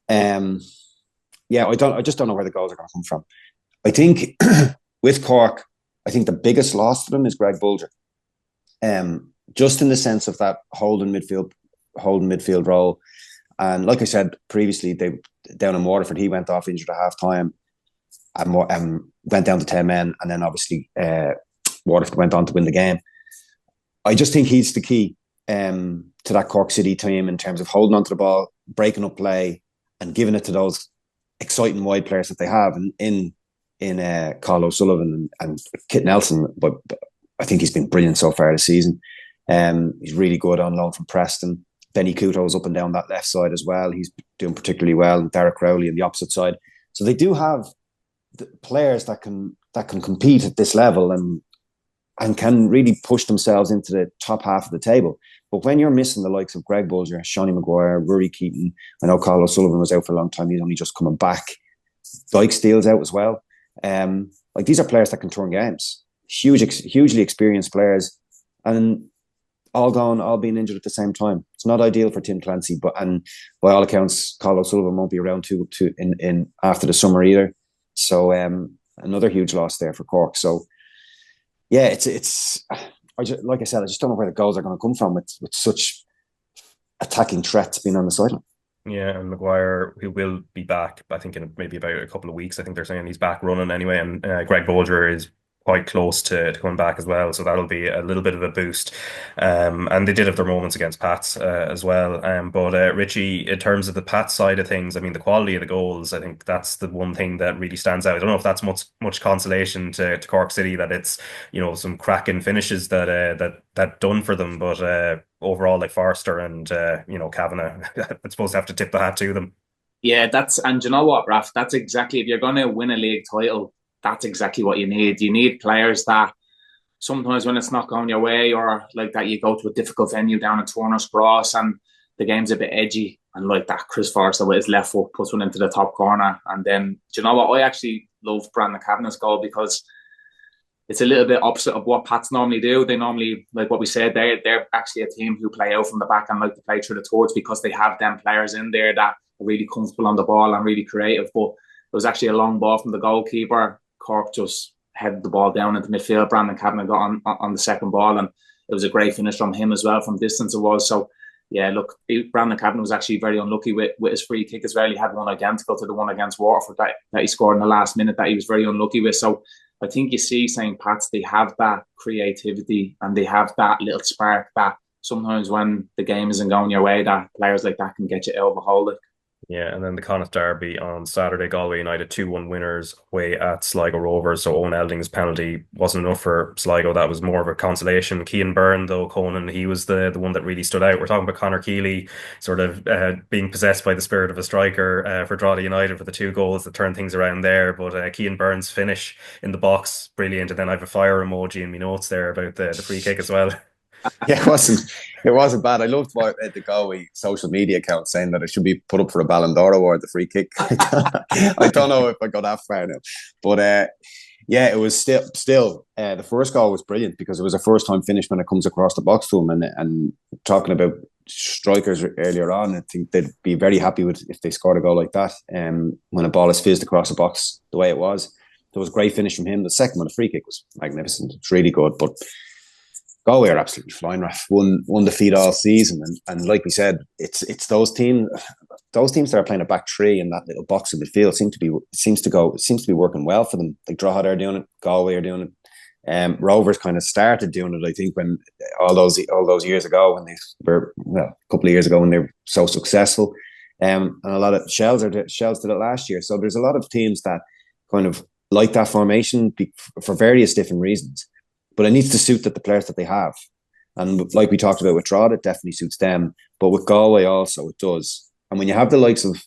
I just don't know where the goals are going to come from. I think with Cork, I think the biggest loss for them is Greg Bulger. Just in the sense of that holding midfield holding midfield role. And like I said previously, they down in Waterford, he went off injured at half time and went down to 10 men. And then obviously Waterford went on to win the game. I just think he's the key to that Cork City team in terms of holding onto the ball, breaking up play, and giving it to those exciting wide players that they have in Carl O'Sullivan and Kit Nelson. But I think he's been brilliant so far this season. He's really good on loan from Preston. Benny Couto's up and down that left side as well. He's doing particularly well. And Derek Crowley on the opposite side. So they do have the players that can compete at this level and can really push themselves into the top half of the table. But when you're missing the likes of Greg Bolger, Shawnee Maguire, Rory Keaton, I know Carl O'Sullivan was out for a long time. He's only just coming back. Dykesteel's out as well. Like these are players that can turn games. Hugely experienced players. And all being injured at the same time. It's not ideal for Tim Clancy, and by all accounts, Carl O'Sullivan won't be around in after the summer either. So another huge loss there for Cork. So yeah, it's like I said, I just don't know where the goals are going to come from with such attacking threats being on the sideline. Yeah, and Maguire, who will be back, I think in maybe about a couple of weeks. I think they're saying he's back running anyway, and Greg Bolger is quite close to coming back as well, so that'll be a little bit of a boost. And they did have their moments against Pats as well. But Richie, in terms of the Pats side of things, I mean, the quality of the goals, I think that's the one thing that really stands out. I don't know if that's much consolation to Cork City that it's, you know, some cracking finishes that done for them, but overall, like Forster and you know, Kavanagh, I'm supposed to have to tip the hat to them. Yeah, and you know what, Raf? That's exactly, if you're going to win a league title, that's exactly what you need. You need players that sometimes when it's not going your way, or like that, you go to a difficult venue down in Turner's Cross and the game's a bit edgy, and like that, Chris Forster with his left foot puts one into the top corner. And then, do you know what? I actually love Brandon Kavanagh's goal because it's a little bit opposite of what Pats normally do. They normally, like what we said, they're actually a team who play out from the back and like to play through the towards because they have them players in there that are really comfortable on the ball and really creative. But it was actually a long ball from the goalkeeper. Cork just headed the ball down into midfield. Brandon Kavanagh got on the second ball, and it was a great finish from him as well from distance it was. So yeah, look, Brandon Kavanagh was actually very unlucky with his free kick as well. He had one identical to the one against Waterford that he scored in the last minute that he was very unlucky with. So I think you see St. Pat's, they have that creativity and they have that little spark that sometimes when the game isn't going your way, that players like that can get you out of a hole. Yeah, and then the Connacht derby on Saturday, Galway United 2-1 winners away at Sligo Rovers. So Owen Elding's penalty wasn't enough for Sligo. That was more of a consolation. Conan Byrne, though, Conan, he was the one that really stood out. We're talking about Conor Keeley sort of being possessed by the spirit of a striker for Drogheda United for the 2 goals that turned things around there. But Conan Byrne's finish in the box, brilliant. And then I have a fire emoji in my notes there about the free kick as well. Yeah, it wasn't bad. I loved what the Galway social media account saying that it should be put up for a Ballon d'Or award, the free kick. I don't know if I got that far now, but yeah, it was still the first goal was brilliant because it was a first time finish when it comes across the box to him. And talking about strikers earlier on, I think they'd be very happy with if they scored a goal like that. When a ball is fizzed across the box the way it was, there was a great finish from him. The second one, the free kick, was magnificent. It's really good, but Galway are absolutely flying, Raf. One defeat all season, and like we said, it's those teams that are playing a back three in that little box in midfield seems to be working well for them. Like Drogheda are doing it, Galway are doing it. Rovers kind of started doing it, I think, when all those years ago when they were a couple of years ago when they were so successful. And a lot of Shels did it last year. So there's a lot of teams that kind of like that formation for various different reasons. But it needs to suit the players that they have. And like we talked about with Drogheda, it definitely suits them. But with Galway also, it does. And when you have the likes of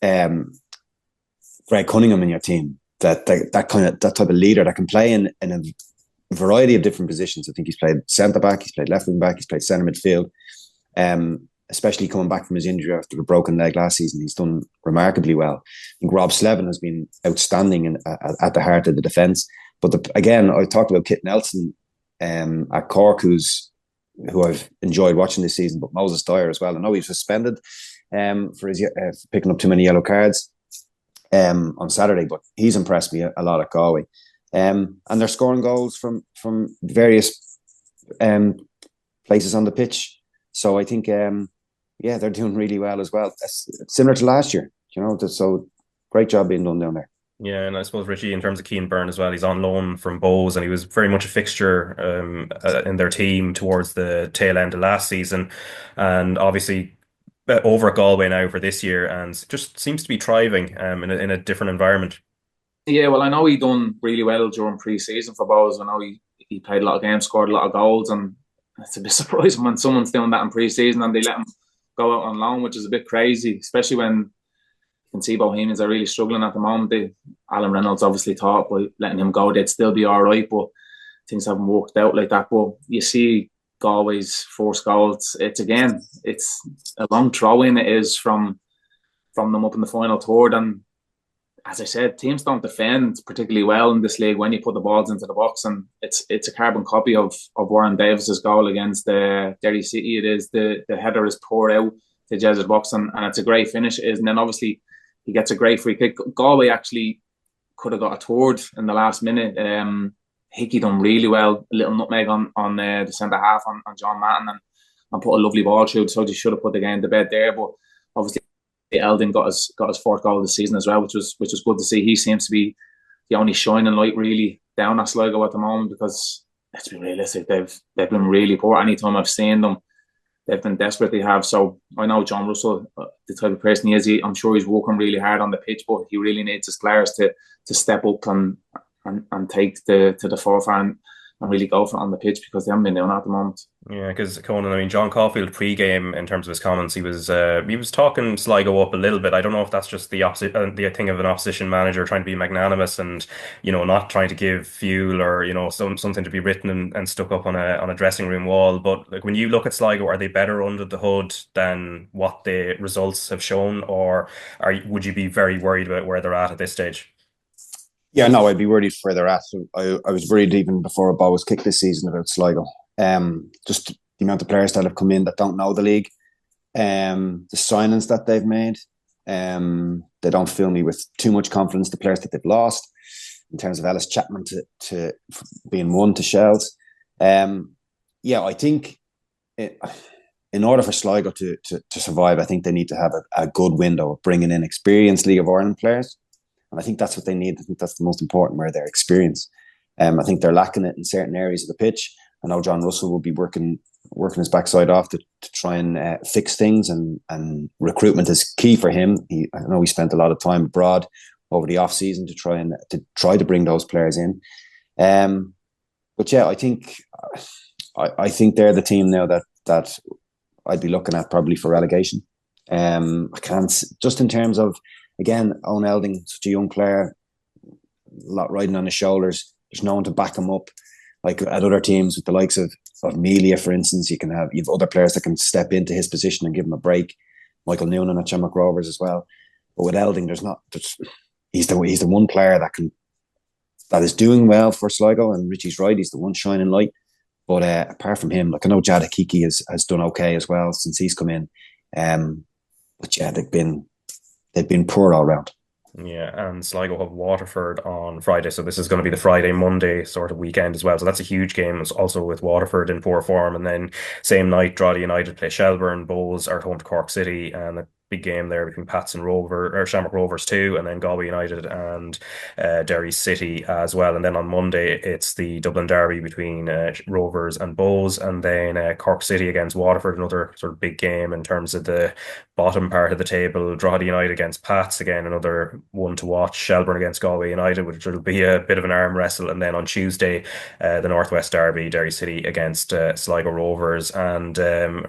Greg Cunningham in your team, that type of leader that can play in a variety of different positions. I think he's played centre-back, he's played left-wing back, he's played centre midfield. Especially coming back from his injury after a broken leg last season, he's done remarkably well. I think Rob Slevin has been outstanding at the heart of the defence. But again, I talked about Kit Nelson at Cork, who I've enjoyed watching this season, but Moses Dyer as well. I know he was suspended for his picking up too many yellow cards on Saturday, but he's impressed me a lot at Galway. And they're scoring goals from various places on the pitch. So I think yeah, they're doing really well as well. It's similar to last year, so great job being done down there. Yeah, and I suppose Richie, in terms of Conan Byrne as well, he's on loan from Bowes, and he was very much a fixture in their team towards the tail end of last season, and obviously over at Galway now for this year, and just seems to be thriving in a different environment. Yeah, well, I know he done really well during pre-season for Bowes. I know he played a lot of games, scored a lot of goals, and it's a bit surprising when someone's doing that in pre-season and they let him go out on loan, which is a bit crazy, especially when you can see Bohemians are really struggling at the moment. Alan Reynolds obviously thought by letting him go they'd still be all right, but things haven't worked out like that. But you see Galway's forced goals. It's a long throw-in. It is from them up in the final third, and as I said, teams don't defend particularly well in this league when you put the balls into the box, and it's a carbon copy of Warren Davis's goal against Derry City. It is the header is poured out to Jez's box, and it's a great finish. It is, and then obviously he gets a great free kick. Galway actually could have got a third in the last minute. Hickey done really well, a little nutmeg on the centre half on John Matton, and put a lovely ball through. So he should have put the game to bed there, but obviously Eldon got his fourth goal of the season as well, which was good to see. He seems to be the only shining light really down at Sligo at the moment, because let's be realistic, they've been really poor. Anytime I've seen them, they've been desperate. They have. So I know John Russell, the type of person he is, I'm sure he's working really hard on the pitch, but he really needs his players to step up and take to the forefront and really go for it on the pitch, because they haven't been doing that at the moment. Yeah, because Conan, I mean, John Caulfield pre-game, in terms of his comments, he was talking Sligo up a little bit. I don't know if that's just the opposite, the thing of an opposition manager trying to be magnanimous and not trying to give fuel or something to be written and stuck up on a dressing room wall. But like, when you look at Sligo, are they better under the hood than what the results have shown, or would you be very worried about where they're at this stage? Yeah, no, I'd be worried where they're at. I was worried even before a ball was kicked this season about Sligo. Just the amount of players that have come in that don't know the league, the signings that they've made. They don't fill me with too much confidence. The players that they've lost, in terms of Ellis Chapman to being one to Shels. I think in order for Sligo to survive, I think they need to have a good window of bringing in experienced League of Ireland players. And I think that's what they need. I think that's the most important, where their experience. I think they're lacking it in certain areas of the pitch. I know John Russell will be working his backside off to try and fix things, and recruitment is key for him. I know he spent a lot of time abroad over the off season to try to bring those players in. But yeah, I think they're the team now that I'd be looking at probably for relegation. I can't, just in terms of, again, Owen Elding, such a young player, a lot riding on his shoulders. There's no one to back him up. Like at other teams, with the likes of Melia, for instance, you have other players that can step into his position and give him a break. Michael Noonan at Shamrock Rovers as well. But with Elding, he's the one player that is doing well for Sligo, and Richie's right, he's the one shining light. But apart from him, like, I know Jada Kiki has done okay as well since he's come in. But yeah, they've been poor all round. Yeah, and Sligo have Waterford on Friday, so this is going to be the Friday-Monday sort of weekend as well. So that's a huge game, also with Waterford in poor form. And then same night, Drogheda United play Shelbourne, Bowes are home to Cork City, and a big game there between Pats and Shamrock Rovers too, and then Galway United and Derry City as well. And then on Monday, it's the Dublin derby between Rovers and Bowes, and then Cork City against Waterford, another sort of big game in terms of the bottom part of the table. Drogheda United against Pats, again, another one to watch. Shelbourne against Galway United, which will be a bit of an arm wrestle. And then on Tuesday, the Northwest derby, Derry City against Sligo Rovers. And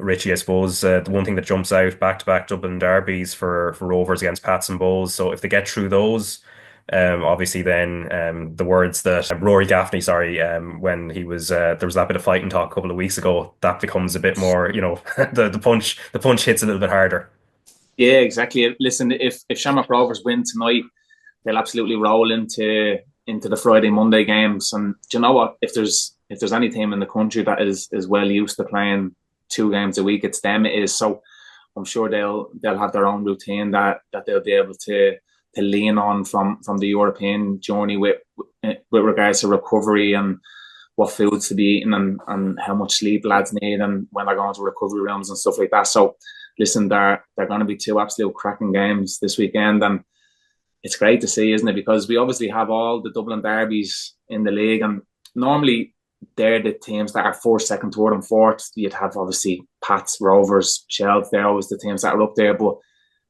Richie, I suppose the one thing that jumps out, back-to-back Dublin derbies for Rovers against Pats and Bowes. So if they get through those, obviously then the words that Rory Gaffney, when he was there was that bit of fighting talk a couple of weeks ago, that becomes a bit more, the punch hits a little bit harder. Yeah, exactly. Listen, if Shamrock Rovers win tonight, they'll absolutely roll into the Friday Monday games. And do you know what? If there's any team in the country that is well used to playing 2 games a week, it's them. It is. So I'm sure they'll have their own routine that they'll be able to lean on from the European journey with regards to recovery and what foods to be eating and how much sleep lads need and when they're going to recovery rooms and stuff like that. So listen, they're going to be two absolute cracking games this weekend, and it's great to see, isn't it? Because we obviously have all the Dublin derbies in the league, and normally they're the teams that are first, second, third and fourth. You'd have obviously Pats, Rovers, Shels, they're always the teams that are up there, but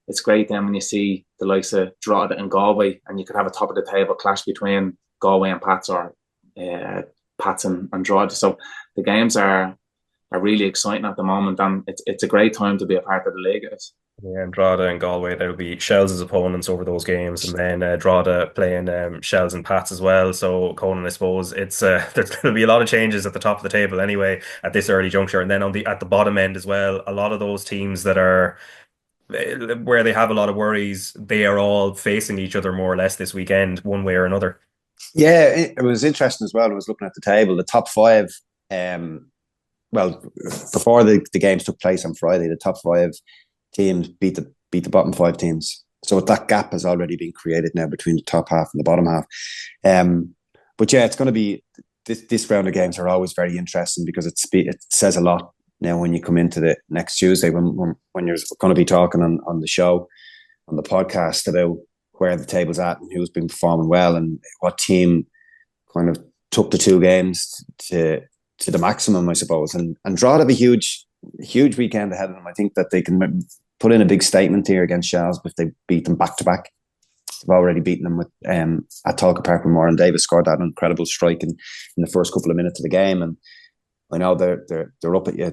it's great then when you see the likes of Drogheda and Galway, and you could have a top of the table clash between Galway and Pats, or Pats and Drogheda. So the games are really exciting at the moment, and it's a great time to be a part of the league. Yeah, and Drogheda and Galway, there will be Shels' opponents over those games, and then Drogheda playing Shels and Pats as well. So Conan, I suppose it's there's going to be a lot of changes at the top of the table anyway at this early juncture, and then at the bottom end as well. A lot of those teams that are where they have a lot of worries, they are all facing each other more or less this weekend, one way or another. Yeah, it was interesting as well. I was looking at the table, the top five. Well, before the games took place on Friday, the top five teams beat the bottom five teams. So that gap has already been created now between the top half and the bottom half. But yeah, it's going to be this round of games are always very interesting because it says a lot now when you come into the next Tuesday when you're going to be talking on the show, on the podcast, about where the table's at and who's been performing well and what team kind of took the two games to the maximum, I suppose. And Drogheda have a huge weekend ahead of them. I think that they can put in a big statement here against Shels if they beat them back to back. They've already beaten them with at Talca Park with Moran Davis scored that incredible strike in the first couple of minutes of the game, and I know they're up at you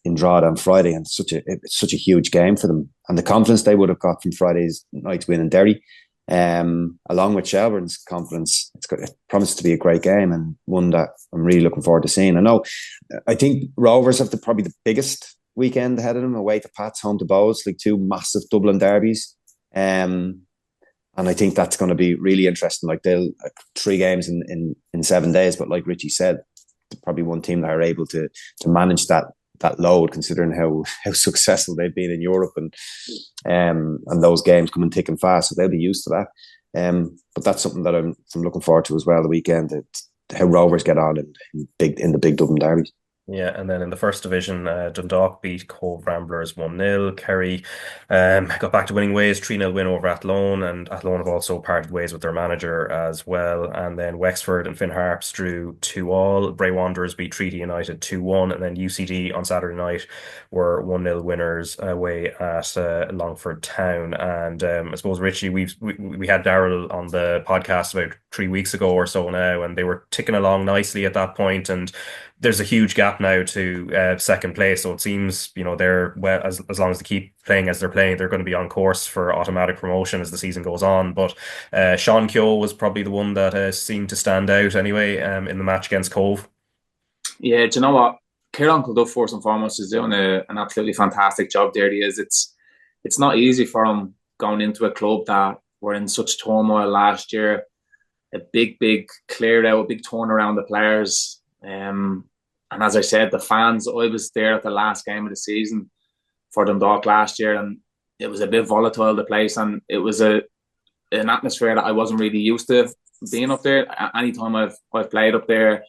in Drogheda on Friday, and it's such a huge game for them, and the confidence they would have got from Friday's night's win in Derry, along with Shelbourne's confidence, it promises to be a great game and one that I'm really looking forward to seeing. I think Rovers have probably the biggest weekend ahead of them, away to Pats, home to Bows, like two massive Dublin derbies. And I think that's going to be really interesting. Like they'll 3 games in 7 days, but like Richie said, probably one team that are able to manage that load, considering how successful they've been in Europe and those games coming thick and fast, so they'll be used to that. But that's something that I'm looking forward to as well. The weekend, how Rovers get on in the big Dublin derbies. Yeah, and then in the first division, Dundalk beat Cove Ramblers 1-0. Kerry got back to winning ways, 3-0 win over Athlone, and Athlone have also parted ways with their manager as well. And then Wexford and Finn Harps drew 2-2. Bray Wanderers beat Treaty United 2-1, and then UCD on Saturday night were 1-0 winners away at Longford Town. And I suppose, Richie, we had Daryl on the podcast about 3 weeks ago or so now, and they were ticking along nicely at that point, and there's a huge gap now to second place. So it seems, they're, well, as long as they keep playing as they're playing, they're going to be on course for automatic promotion as the season goes on. But Sean Keogh was probably the one that seemed to stand out anyway in the match against Cove. Yeah, do you know what? Kieran Kilduff, first and foremost, is doing an absolutely fantastic job there. He is. It's not easy for him going into a club that were in such turmoil last year. A big clear out, a big turnaround the players. And as I said, the fans, I was there at the last game of the season for Dundalk last year, and it was a bit volatile, the place, and it was an atmosphere that I wasn't really used to being up there. Anytime I've played up there,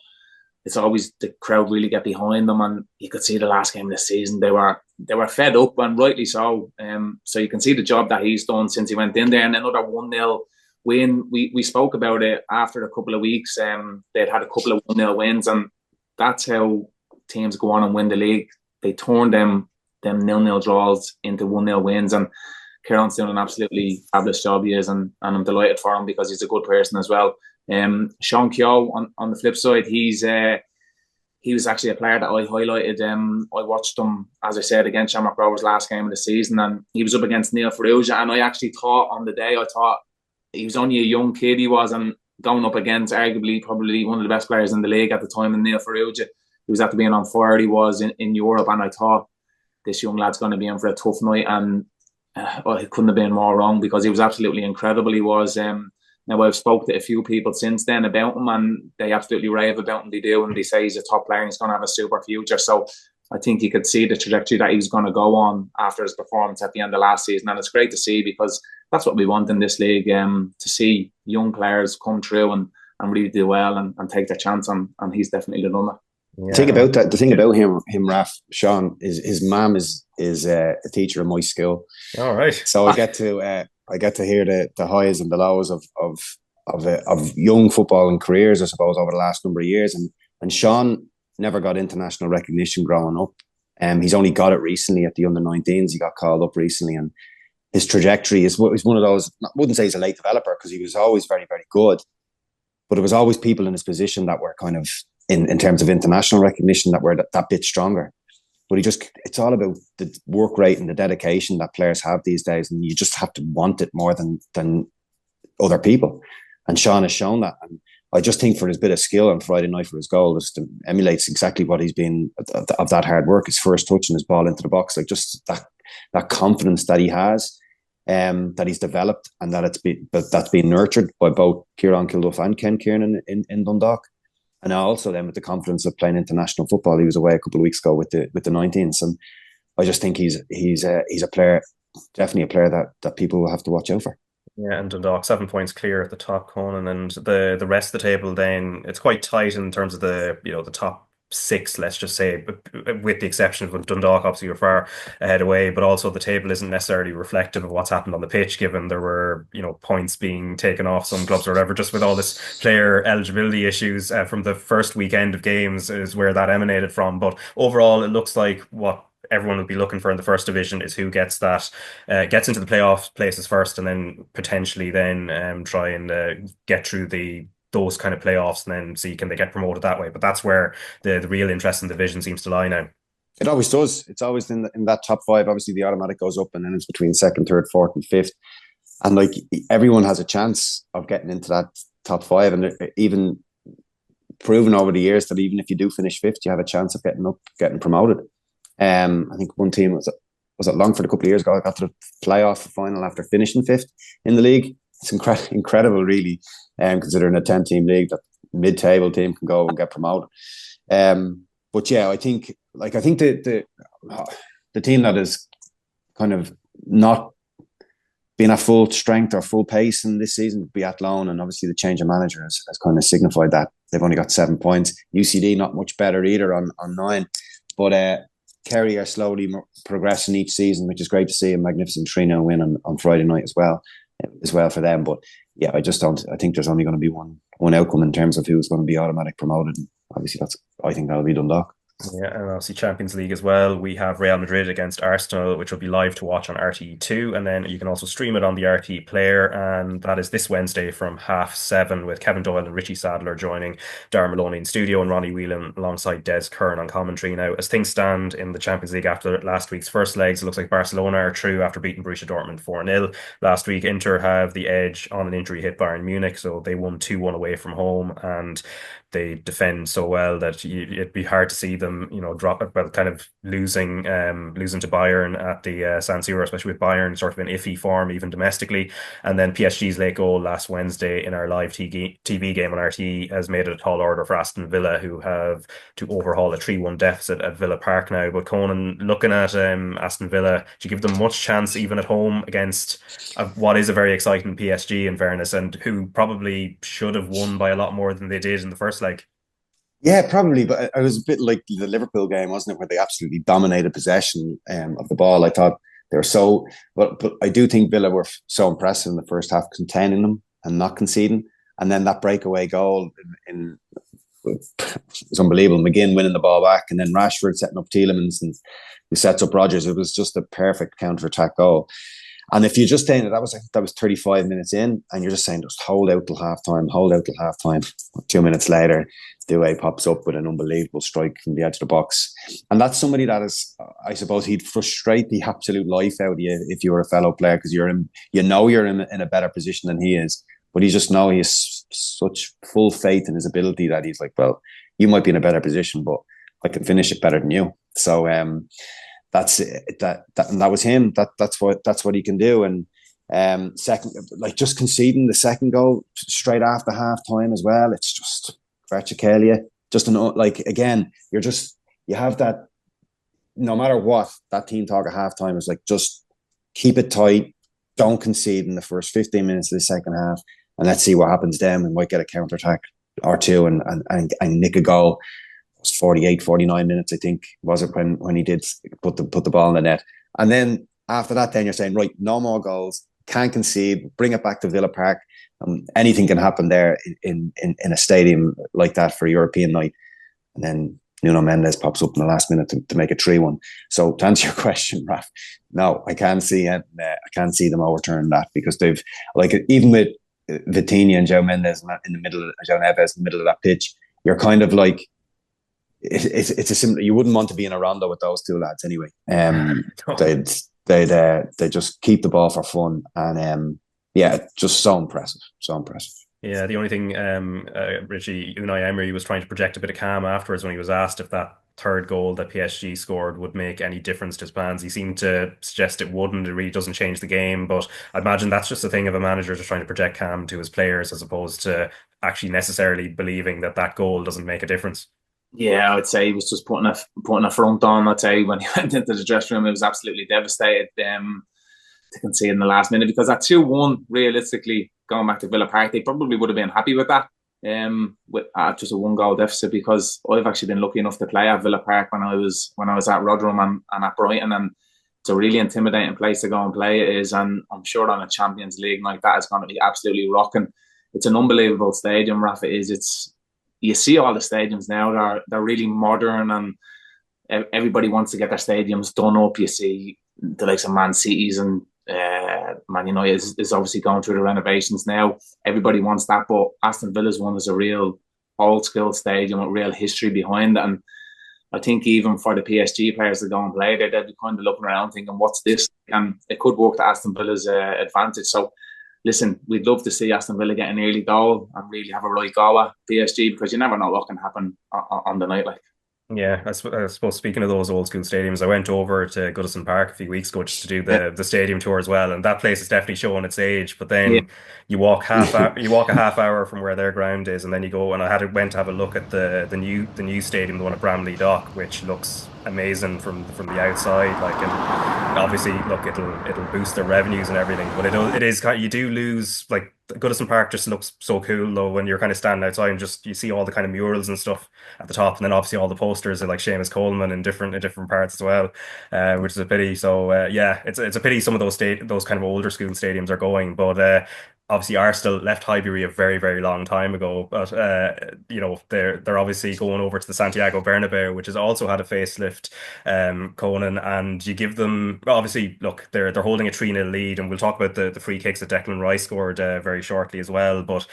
it's always the crowd really get behind them, and you could see the last game of the season, they were fed up, and rightly so. So you can see the job that he's done since he went in there, and another 1-0 win. We spoke about it after a couple of weeks. They'd had a couple of 1-0 wins, and that's how teams go on and win the league. They turn them 0-0 draws into 1-0 wins, and Kieran's doing an absolutely fabulous job. He is, and I'm delighted for him because he's a good person as well. Sean Keogh, on the flip side, he was actually a player that I highlighted. I watched him, as I said, against Shamrock Rovers last game of the season, and he was up against Neil Ferrugia, and I actually thought on the day, he was only a young kid, he was, and going up against arguably probably one of the best players in the league at the time, in Neil Ferrugia. He was after being on fire, he was in Europe, and I thought this young lad's going to be in for a tough night, and it couldn't have been more wrong because he was absolutely incredible. He was. Now, I've spoken to a few people since then about him, and they absolutely rave about him. They do, and they say he's a top player and he's going to have a super future. So I think you could see the trajectory that he was going to go on after his performance at the end of last season, and it's great to see because that's what we want in this league, to see young players come through and really do well and take their chance, and he's definitely done that. The thing about that, the thing about him, Raf, Sean, is his mum is a teacher in my school. All right. So I get to hear the highs and the lows of young football and careers, I suppose, over the last number of years. And Sean never got international recognition growing up. He's only got it recently at the under-19s. He got called up recently, and his trajectory is one of those. I wouldn't say he's a late developer because he was always very, very good, but it was always people in his position that were kind of in terms of international recognition that were that bit stronger. But it's all about the work rate and the dedication that players have these days, and you just have to want it more than other people. And Sean has shown that, and I just think for his bit of skill on Friday night for his goal, just emulates exactly what he's been of that hard work. His first touch and his ball into the box, like just that confidence that he has, that he's developed, and that's been nurtured by both Kieran Kilduff and Ken Kiernan in Dundalk. And also then with the confidence of playing international football. He was away a couple of weeks ago with the 19s, and I just think he's a player, definitely a player that people will have to watch out for. Yeah, and Dundalk 7 points clear at the top, Conan, and the rest of the table. Then it's quite tight in terms of the top six, let's just say, with the exception of Dundalk. Obviously, you're far ahead away, but also the table isn't necessarily reflective of what's happened on the pitch, given there were points being taken off some clubs or whatever, just with all this player eligibility issues from the first weekend of games is where that emanated from. But overall, it looks like what everyone will be looking for in the first division is who gets gets into the playoff places first, and then potentially then try and get through those kind of playoffs, and then see can they get promoted that way. But that's where the real interest in the division seems to lie now. It always does. It's always in that top five. Obviously, the automatic goes up, and then it's between second, third, fourth, and fifth. And like everyone has a chance of getting into that top five, and even proven over the years that even if you do finish fifth, you have a chance of getting promoted. I think one team was at Longford a couple of years ago, got to the playoff final after finishing fifth in the league. It's incredible, really, considering a 10-team league that mid-table team can go and get promoted. But yeah, I think the team that is kind of not being at full strength or full pace in this season would be Athlone, and obviously the change of manager has kind of signified that. They've only got 7 points. UCD not much better either on 9, but Kerry are slowly progressing each season, which is great to see. A magnificent 3-0 win on Friday night as well for them. But yeah, I think there's only going to be one outcome in terms of who's going to be automatic promoted. And obviously I think that'll be Dundalk. Yeah, and obviously Champions League as well. We have Real Madrid against Arsenal, which will be live to watch on RTÉ2, and then you can also stream it on the RTÉ Player, and that is this Wednesday from 7:30 with Kevin Doyle and Richie Sadler joining Darren Maloney in studio and Ronnie Whelan alongside Des Kern on commentary. Now, as things stand in the Champions League after last week's first legs, it looks like Barcelona are through after beating Borussia Dortmund 4-0 last week. Inter have the edge on an injury hit Bayern Munich, so they won 2-1 away from home, and they defend so well that it'd be hard to see them, drop it. Well, kind of losing to Bayern at the San Siro, especially with Bayern sort of in iffy form, even domestically. And then PSG's late goal last Wednesday in our live TV game on RTÉ has made it a tall order for Aston Villa, who have to overhaul a 3-1 deficit at Villa Park now. But Conan, looking at Aston Villa, do you give them much chance even at home against what is a very exciting PSG, in fairness, and who probably should have won by a lot more than they did in the first leg? Yeah, probably, but it was a bit like the Liverpool game, wasn't it, where they absolutely dominated possession of the ball. I thought they were so, but I do think Villa were so impressive in the first half, containing them and not conceding, and then that breakaway goal in was unbelievable. McGinn winning the ball back, and then Rashford setting up Tielemans, and who sets up Rodgers. It was just a perfect counter-attack goal. And if you're just saying that was 35 minutes in, and you're just saying just hold out till half time. 2 minutes later, Doué pops up with an unbelievable strike from the edge of the box. And that's somebody that is, I suppose, he'd frustrate the absolute life out of you if you were a fellow player, because you're in a better position than he is. But he has such full faith in his ability that he's like, well, you might be in a better position, but I can finish it better than you. So that's it. And that was him. That's what he can do. And second, like just conceding the second goal straight after half time as well. It's just Kvaratskhelia. Just again, you have that. No matter what, that team talk at half time is like, just keep it tight. Don't concede in the first 15 minutes of the second half, and let's see what happens then. We might get a counter attack or two and nick a goal. was 48, 49 minutes, I think, was it, when he did put the ball in the net. And then after that, then you're saying, right, no more goals, can't concede, bring it back to Villa Park. Anything can happen there in a stadium like that for a European night. And then Nuno Mendes pops up in the last minute to make it 3-1. So to answer your question, Raf, no, I can't see them overturn that, because they've, like, even with Vitinha and João Mendes in the middle, João Neves in the middle of that pitch, you're kind of like, it's a similar. You wouldn't want to be in a rondo with those two lads anyway. They just keep the ball for fun, and just so impressive, so impressive. Yeah, the only thing, Richie, Unai Emery was trying to project a bit of calm afterwards when he was asked if that third goal that PSG scored would make any difference to his plans. He seemed to suggest it wouldn't. It really doesn't change the game, but I imagine that's just a thing of a manager just trying to project calm to his players, as opposed to actually necessarily believing that goal doesn't make a difference. Yeah, I would say he was just putting a front on. I'd say when he went into the dressing room, he was absolutely devastated to concede in the last minute, because at 2-1, realistically, going back to Villa Park, they probably would have been happy with that, with just a 1-goal deficit, because I've actually been lucky enough to play at Villa Park when I was at Rotherham and at Brighton, and it's a really intimidating place to go and play. It is, and I'm sure on a Champions League like that, it's going to be absolutely rocking. It's an unbelievable stadium, Raf. It is. You see all the stadiums now, they're really modern, and everybody wants to get their stadiums done up. You see the likes of Man City's and Man United is obviously going through the renovations now. Everybody wants that, but Aston Villa's one is a real old school stadium with real history behind it. And I think even for the PSG players that go and play there, they'll be kind of looking around thinking, what's this? And it could work to Aston Villa's advantage. So listen, we'd love to see Aston Villa get an early goal and really have a right go at PSG, because you never know what can happen on the night. Like, yeah, I suppose speaking of those old school stadiums, I went over to Goodison Park a few weeks ago just to do the stadium tour as well, and that place is definitely showing its age. But then you walk a half hour from where their ground is, and then you go, and went to have a look at the new stadium, the one at Bramley Dock, which looks amazing from the outside. Like, and obviously, look, it'll boost their revenues and everything, but it is kind of, you do lose, like, Goodison Park just looks so cool though when you're kind of standing outside and just you see all the kind of murals and stuff at the top, and then obviously all the posters are like Seamus Coleman in different parts as well, which is a pity. So it's a pity some of those kind of older school stadiums are going, but obviously Arsenal left Highbury a very, very long time ago, but they're obviously going over to the Santiago Bernabeu, which has also had a facelift, Conan, and you give them, obviously, look, they're holding a 3-0 lead, and we'll talk about the free kicks that Declan Rice scored very shortly as well. But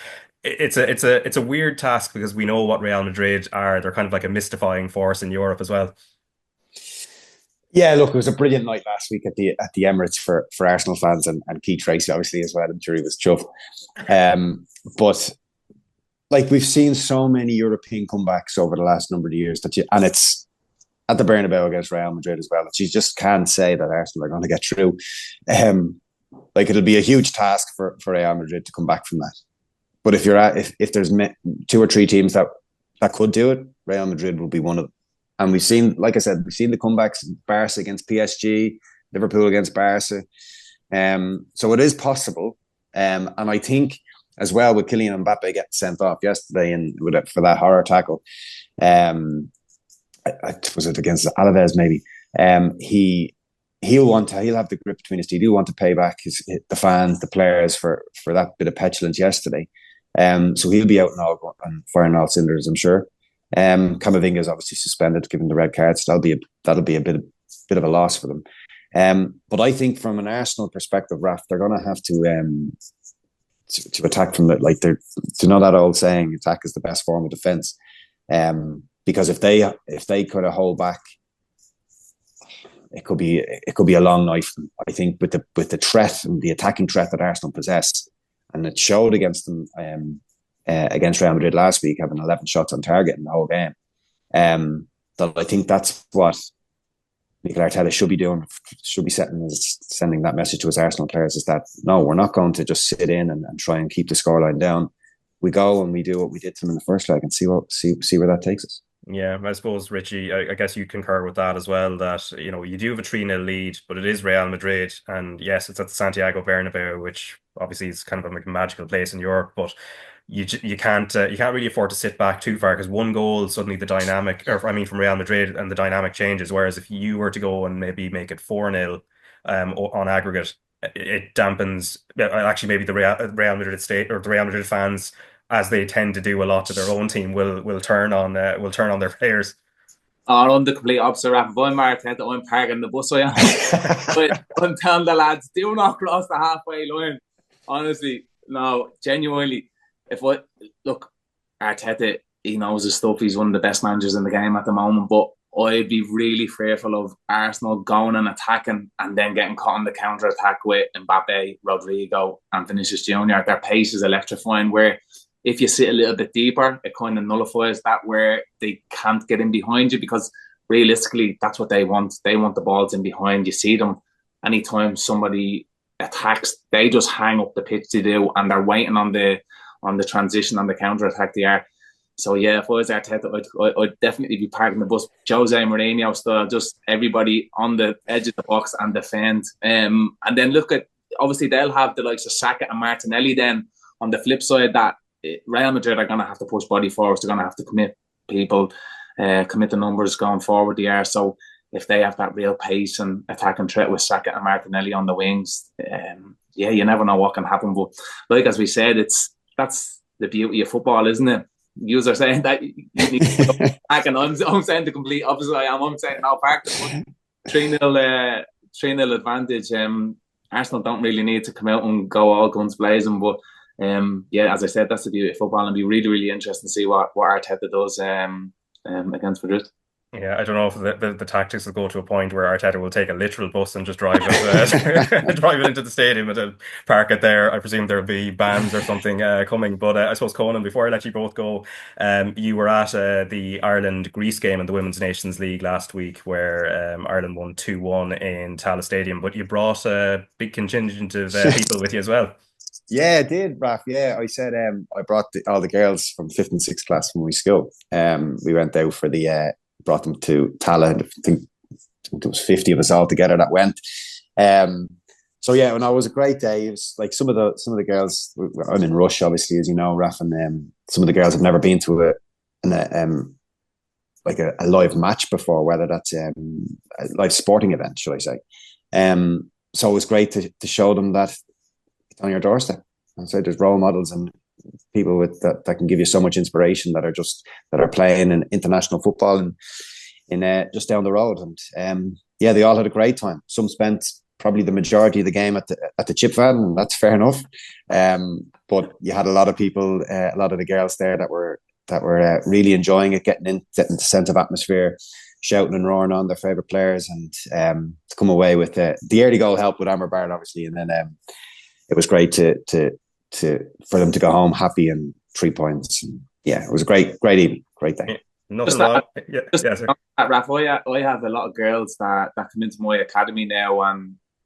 it's a weird task, because we know what Real Madrid are. They're kind of like a mystifying force in Europe as well. Yeah, look, it was a brilliant night last week at the Emirates for Arsenal fans, and Keith Tracy obviously as well. I'm sure he was chuffed. But like, we've seen so many European comebacks over the last number of years and it's at the Bernabeu against Real Madrid as well, that you just can't say that Arsenal are going to get through. Like, it'll be a huge task for Real Madrid to come back from that. But if there's 2 or 3 teams that could do it, Real Madrid will be one of them. And we've seen, like I said, the comebacks: Barca against PSG, Liverpool against Barca. So it is possible. And I think as well, with Kylian Mbappe getting sent off yesterday for that horror tackle, was it against Alaves maybe? He'll have the grip between his teeth. He'll want to pay back the fans, the players for that bit of petulance yesterday. So he'll be out and firing all cylinders, I'm sure. Camavinga is obviously suspended, given the red cards. So that'll be a bit of a loss for them. But I think from an Arsenal perspective, Raf, they're going to have to attack from like they're, to know that old saying, attack is the best form of defense. Because if they kind of hold back, it could be a long night for them. I think with the threat and the attacking threat that Arsenal possess, and it showed against them against Real Madrid last week, having 11 shots on target in the whole game. That I think that's what Mikel Arteta should be doing, should be sending that message to his Arsenal players, is that no, we're not going to just sit in and try and keep the scoreline down. We go and we do what we did to them in the first leg and see where that takes us. Yeah, I suppose, Richie, I guess you concur with that as well, that, you do have a 3-0 lead, but it is Real Madrid, and yes, it's at the Santiago Bernabeu, which obviously is kind of a magical place in Europe, but you can't really afford to sit back too far, because one goal suddenly the dynamic, or I mean from Real Madrid, and the dynamic changes. Whereas if you were to go and maybe make it 4-0 on aggregate, it dampens actually maybe the Real Madrid state, or the Real Madrid fans, as they tend to do a lot to their own team, will turn on their players. Or on the complete opposite, Raf. If I'm Arteta, I'm parking the bus. I am. But I'm telling the lads, do not cross the halfway line. Honestly, no, genuinely. Look, Arteta, he knows his stuff. He's one of the best managers in the game at the moment. But I'd be really fearful of Arsenal going and attacking and then getting caught on the counter attack with Mbappe, Rodrigo, and Vinicius Junior. Their pace is electrifying. Where if you sit a little bit deeper, it kind of nullifies that, where they can't get in behind you, because realistically, that's what they want. They want the balls in behind. You see them anytime somebody attacks, they just hang up the pitch they do, and they're waiting on the transition, on the counter attack they are. So yeah, if I was Arteta, I'd definitely be parking the bus, Jose Mourinho style, just everybody on the edge of the box and defend. And then look at, obviously they'll have the likes of Saka and Martinelli then on the flip side, that Real Madrid are going to have to push body forwards. They're going to have to commit people, commit the numbers going forward they are. So if they have that real pace and attacking threat with Saka and Martinelli on the wings, yeah, you never know what can happen. But like as we said, that's the beauty of football, isn't it? You are saying that you need to back, and I'm saying the complete opposite. I'm saying no, park the 3-0 advantage. Arsenal don't really need to come out and go all guns blazing, but yeah, as I said, that's the beauty of football, and it'll be really, really interesting to see what Arteta does against Madrid. Yeah, I don't know if the tactics will go to a point where Arteta will take a literal bus and just drive it, drive it into the stadium and then park it there. I presume there'll be bands or something coming. But I suppose, Conan, before I let you both go, you were at the Ireland-Greece game in the Women's Nations League last week, where Ireland won 2-1 in Tallaght Stadium. But you brought a big contingent of people with you as well. Yeah, I did, Raf. Yeah, I said I brought all the girls from 5th and 6th class from my school. We went out for brought them to Tallaght. I think there was 50 of us all together that went. So yeah, and it was a great day. It was like some of the girls. I'm in Rush, obviously, as you know, Raf, and some of the girls have never been to a live match before, whether that's a live sporting event, should I say. So it was great to show them that it's on your doorstep. And so there's role models and people with that can give you so much inspiration that are playing in international football and in just down the road. And yeah, they all had a great time. Some spent probably the majority of the game at the chip van, and that's fair enough. But you had a lot of people, a lot of the girls there that were really enjoying it, getting the sense of atmosphere, shouting and roaring on their favourite players, and to come away with the early goal helped with Amber Barrett, obviously, and then it was great for them to go home happy and 3 points. And yeah, it was a great evening, great day. Raf, I have a lot of girls that come into my academy now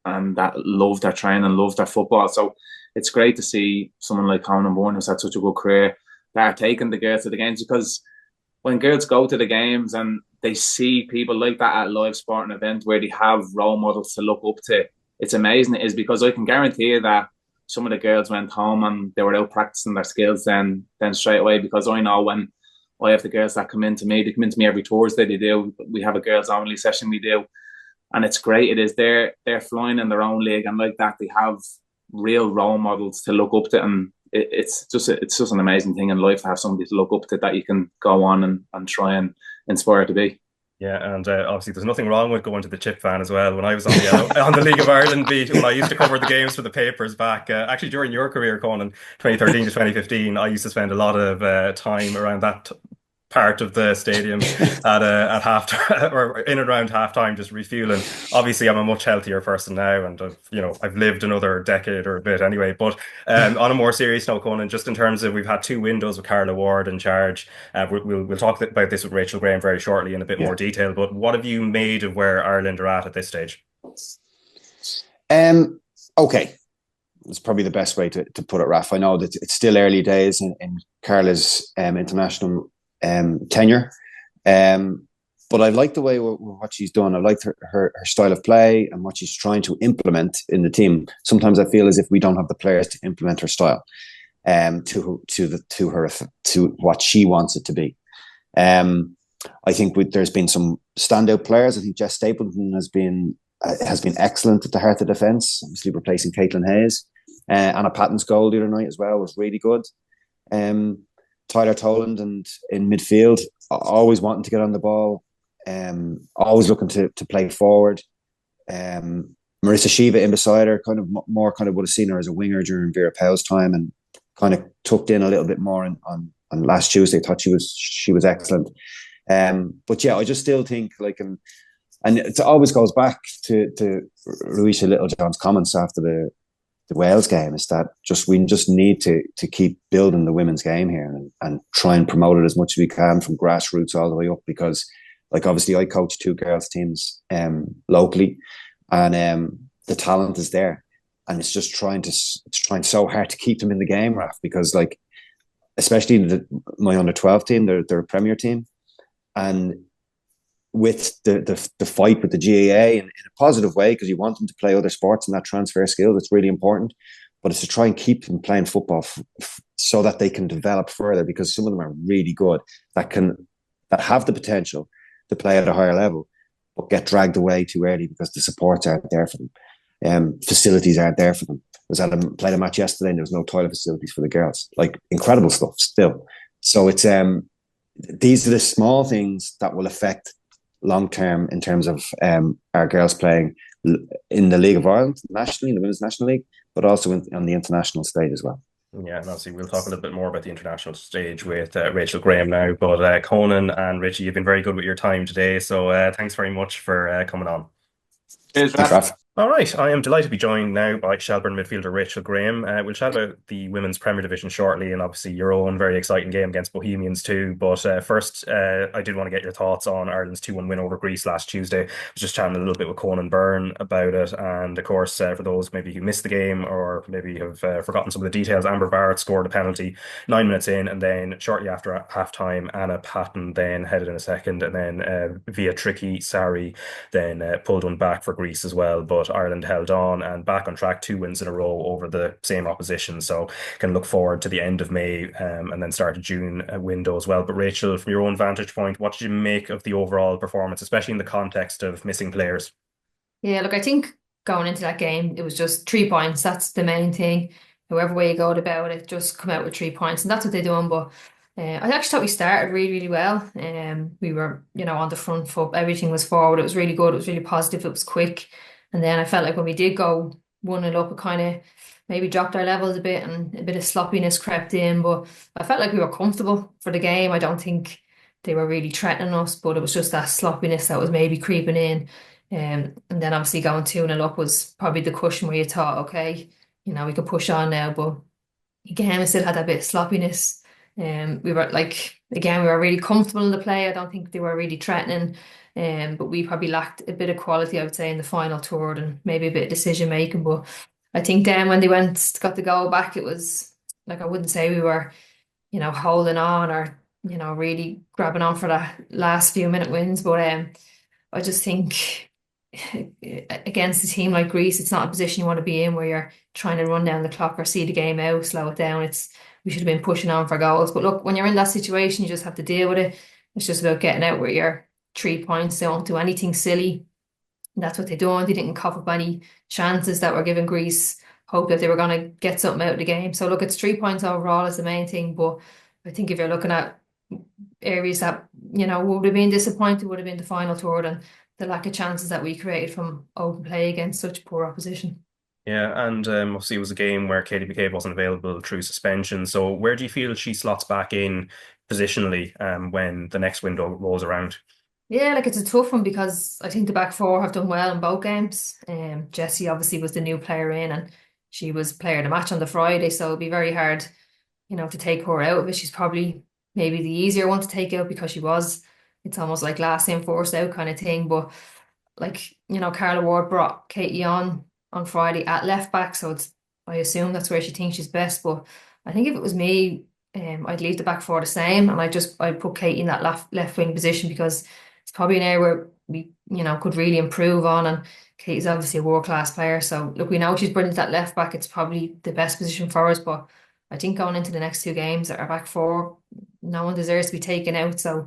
and that love their training and love their football. So it's great to see someone like Conan Byrne, who's had such a good career, that are taking the girls to the games, because when girls go to the games and they see people like that at a live sporting event where they have role models to look up to, it's amazing. It is, because I can guarantee you that some of the girls went home and they were out practicing their skills then straight away, because I know when I have the girls that come into me, they come into me every Thursday. We have a girls only session we do, and it's great. It is they're flying in their own league, and like that they have real role models to look up to, and it's just an amazing thing in life to have somebody to look up to that you can go on and try and inspire to be. Yeah, and obviously there's nothing wrong with going to the chip van as well. When I was on the League of Ireland beat, when I used to cover the games for the papers back, actually during your career, Conan, 2013 to 2015, I used to spend a lot of time around that part of the stadium at half or in and around halftime, just refueling. Obviously, I'm a much healthier person now, and I've lived another decade or a bit anyway. But on a more serious note, Conan, just in terms of, we've had 2 windows with Carla Ward in charge. We'll talk about this with Rachel Graham very shortly in a bit more detail. But what have you made of where Ireland are at this stage? Okay. It's probably the best way to put it, Raf. I know that it's still early days in Carla's international tenure, but I like the way what she's done. I like her style of play and what she's trying to implement in the team. Sometimes I feel as if we don't have the players to implement her style. to what she wants it to be. I think there's been some standout players. I think Jess Stapleton has been excellent at the heart of defence, obviously replacing Caitlin Hayes. Anna Patton's goal the other night as well was really good. Tyler Toland and in midfield, always wanting to get on the ball, always looking to play forward. Marissa Shiva in beside her, kind of would have seen her as a winger during Vera Pauw's time, and kind of tucked in a little bit more on last Tuesday. Thought she was excellent. But yeah, I just still think and it always goes back to Louisa Littlejohn's comments after the Wales game, is that we just need to keep building the women's game here and try and promote it as much as we can from grassroots all the way up, because obviously I coach 2 girls teams locally, and the talent is there, and it's just trying so hard to keep them in the game, Raf, because especially my under 12 team, they're a Premier team, and with the fight with the GAA in a positive way, because you want them to play other sports and that transfer skill, that's really important. But it's to try and keep them playing football so that they can develop further, because some of them are really good that have the potential to play at a higher level, but get dragged away too early because the supports aren't there for them. Facilities aren't there for them. Played a match yesterday and there was no toilet facilities for the girls. Incredible stuff still. So it's these are the small things that will affect long term in terms of our girls playing in the League of Ireland nationally, in the Women's National League, but also on the international stage as well. Yeah, and obviously we'll talk a little bit more about the international stage with Rachel Graham now. But Conan and Richie, you've been very good with your time today, so thanks very much for coming on. Cheers, Raf. All right, I am delighted to be joined now by Shelbourne midfielder Rachel Graham. We'll chat about the Women's Premier Division shortly, and obviously your own very exciting game against Bohemians too. But first, I did want to get your thoughts on Ireland's 2-1 win over Greece last Tuesday. I was just chatting a little bit with Conan Byrne about it, and of course, for those maybe who missed the game or maybe have forgotten some of the details, Amber Barrett scored a penalty 9 minutes in, and then shortly after half-time, Anna Patton then headed in a second, and then via tricky Sari then pulled one back for Greece as well. But Ireland held on and back on track, 2 wins in a row over the same opposition, so can look forward to the end of May and then start of June window as well. But Rachel, from your own vantage point, what did you make of the overall performance, especially in the context of missing players? Yeah, look, I think going into that game, it was just 3 points. That's the main thing. However way you go about it, just come out with 3 points, and that's what they're doing. But I actually thought we started really, really well. We were, on the front foot. Everything was forward. It was really good. It was really positive. It was quick. And then I felt like when we did go 1-0 up, it kind of maybe dropped our levels a bit and a bit of sloppiness crept in. But I felt like we were comfortable for the game. I don't think they were really threatening us, but it was just that sloppiness that was maybe creeping in. And then obviously going 2-0 up was probably the cushion where you thought, okay, we could push on now. But again, we still had that bit of sloppiness. We were we were really comfortable in the play. I don't think they were really threatening. But we probably lacked a bit of quality, I would say, in the final third and maybe a bit of decision making. But I think then when they got the goal back, it was I wouldn't say we were, holding on or, really grabbing on for that last few minute wins. But I just think against a team like Greece, it's not a position you want to be in where you're trying to run down the clock or see the game out, slow it down. We should have been pushing on for goals. But look, when you're in that situation, you just have to deal with it. It's just about getting out where you're 3 points. They don't do anything silly. That's what they're doing. They didn't cough up any chances that were giving Greece hope that they were going to get something out of the game. So look, it's 3 points overall is the main thing. But I think if you're looking at areas that, would have been disappointed, would have been the final third and the lack of chances that we created from open play against such poor opposition. Yeah, and obviously it was a game where Katie McCabe wasn't available through suspension. So where do you feel she slots back in positionally when the next window rolls around? Yeah, it's a tough one because I think the back four have done well in both games. Jessie obviously was the new player in and she was player of the match on the Friday, so it'd be very hard, to take her out of it. She's probably maybe the easier one to take out because it's almost like last in, first out kind of thing. But Carla Ward brought Katie on Friday at left back, so I assume that's where she thinks she's best. But I think if it was me, I'd leave the back four the same, and I'd put Katie in that left wing position because it's probably an area where we could really improve on. And Katie's obviously a world class player, so look, we know she's brilliant at left back. It's probably the best position for us, but I think going into the next two games, our back four, no one deserves to be taken out. So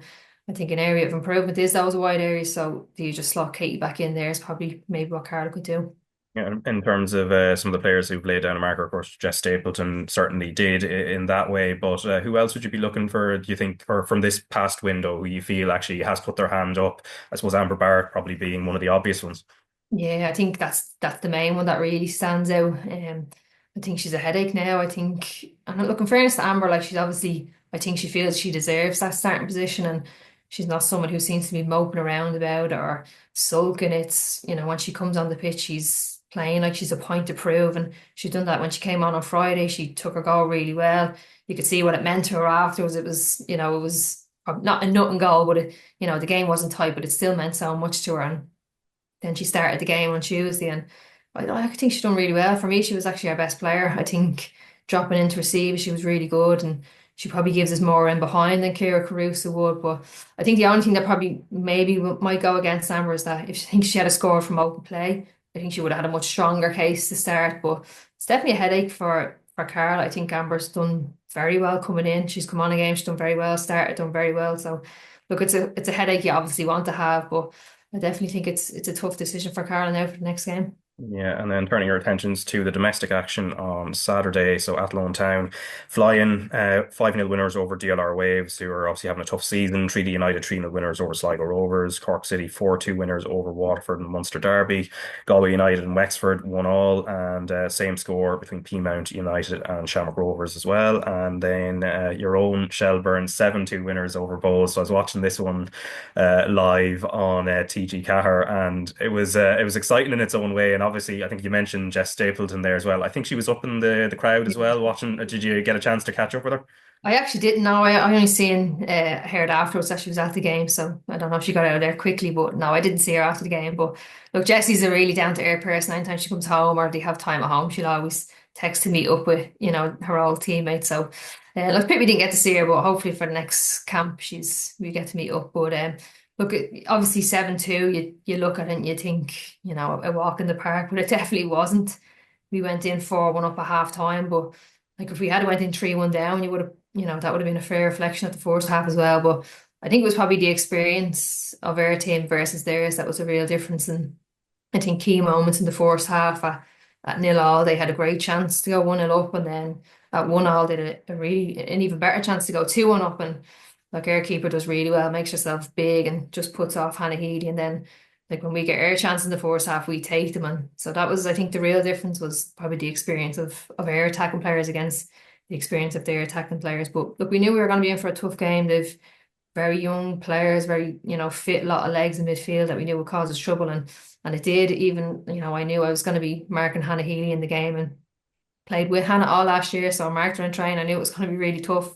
I think an area of improvement is those wide areas. So do you just slot Katie back in there is probably maybe what Carla could do. Yeah, in terms of some of the players who've laid down a marker, of course, Jess Stapleton certainly did in that way. But who else would you be looking for, do you think, from this past window, who you feel actually has put their hand up? I suppose Amber Barrett probably being one of the obvious ones. Yeah, I think that's the main one that really stands out. I think she's a headache now. I think, and look, in fairness to Amber, like she's obviously, I think she feels she deserves that starting position, and she's not someone who seems to be moping around about it or sulking. It's, when she comes on the pitch, she's playing like she's a point to prove, and she's done that when she came on Friday. She took her goal really well. You could see what it meant to her afterwards. It was, it was not a nothing goal, but the game wasn't tight, but it still meant so much to her. And then she started the game on Tuesday, and I think she's done really well. For me, she was actually our best player. I think dropping into receive, she was really good, and she probably gives us more in behind than Kira Caruso would. But I think the only thing that probably maybe might go against Amber is that if she thinks she had a score from open play, I think she would have had a much stronger case to start. But it's definitely a headache for Carl. I think Amber's done very well coming in. She's come on a game, she's done very well, started, done very well. So look, it's a headache you obviously want to have, but I definitely think it's a tough decision for Carla now for the next game. Yeah, and then turning our attentions to the domestic action on Saturday. So Athlone Town flying 5-0 winners over DLR Waves, who are obviously having a tough season. Drogheda United 3-0 winners over Sligo Rovers. Cork City 4-2 winners over Waterford and Munster Derby. Galway United and Wexford 1-1, and same score between Peamount United and Shamrock Rovers as well. And then your own Shelbourne 7-2 winners over Bowes. So I was watching this one live on TG Cahir, and it was exciting in its own way. And obviously, I think you mentioned Jess Stapleton there as well. I think she was up in the crowd as well watching. Did you get a chance to catch up with her? I actually didn't know. I only heard afterwards that she was at the game, so I don't know if she got out of there quickly, but no, I didn't see her after the game. But look, Jessie's a really down to earth person. Anytime she comes home or they have time at home, she'll always text to meet up with her old teammates. So look, we didn't get to see her, but hopefully for the next camp we get to meet up. But look, obviously 7-2, you look at it and you think, a walk in the park, but it definitely wasn't. We went in 4-1 up at half time, but like if we had went in 3-1 down, you would have, that would have been a fair reflection of the first half as well. But I think it was probably the experience of our team versus theirs that was a real difference. And I think key moments in the first half at 0-0, they had a great chance to go 1-0 up, and then at 1-0 they had an even better chance to go 2-1 up. And like our keeper does really well, makes herself big and just puts off Hannah Healy. And then like when we get our chance in the first half, we take them. And so that was, I think the real difference was probably the experience of our attacking players against the experience of their attacking players. But look, we knew we were going to be in for a tough game. They've very young players, very, fit, lot of legs in midfield that we knew would cause us trouble. And it did. Even, I knew I was going to be marking Hannah Healy in the game, and played with Hannah all last year, so I marked her in train. I knew it was going to be really tough,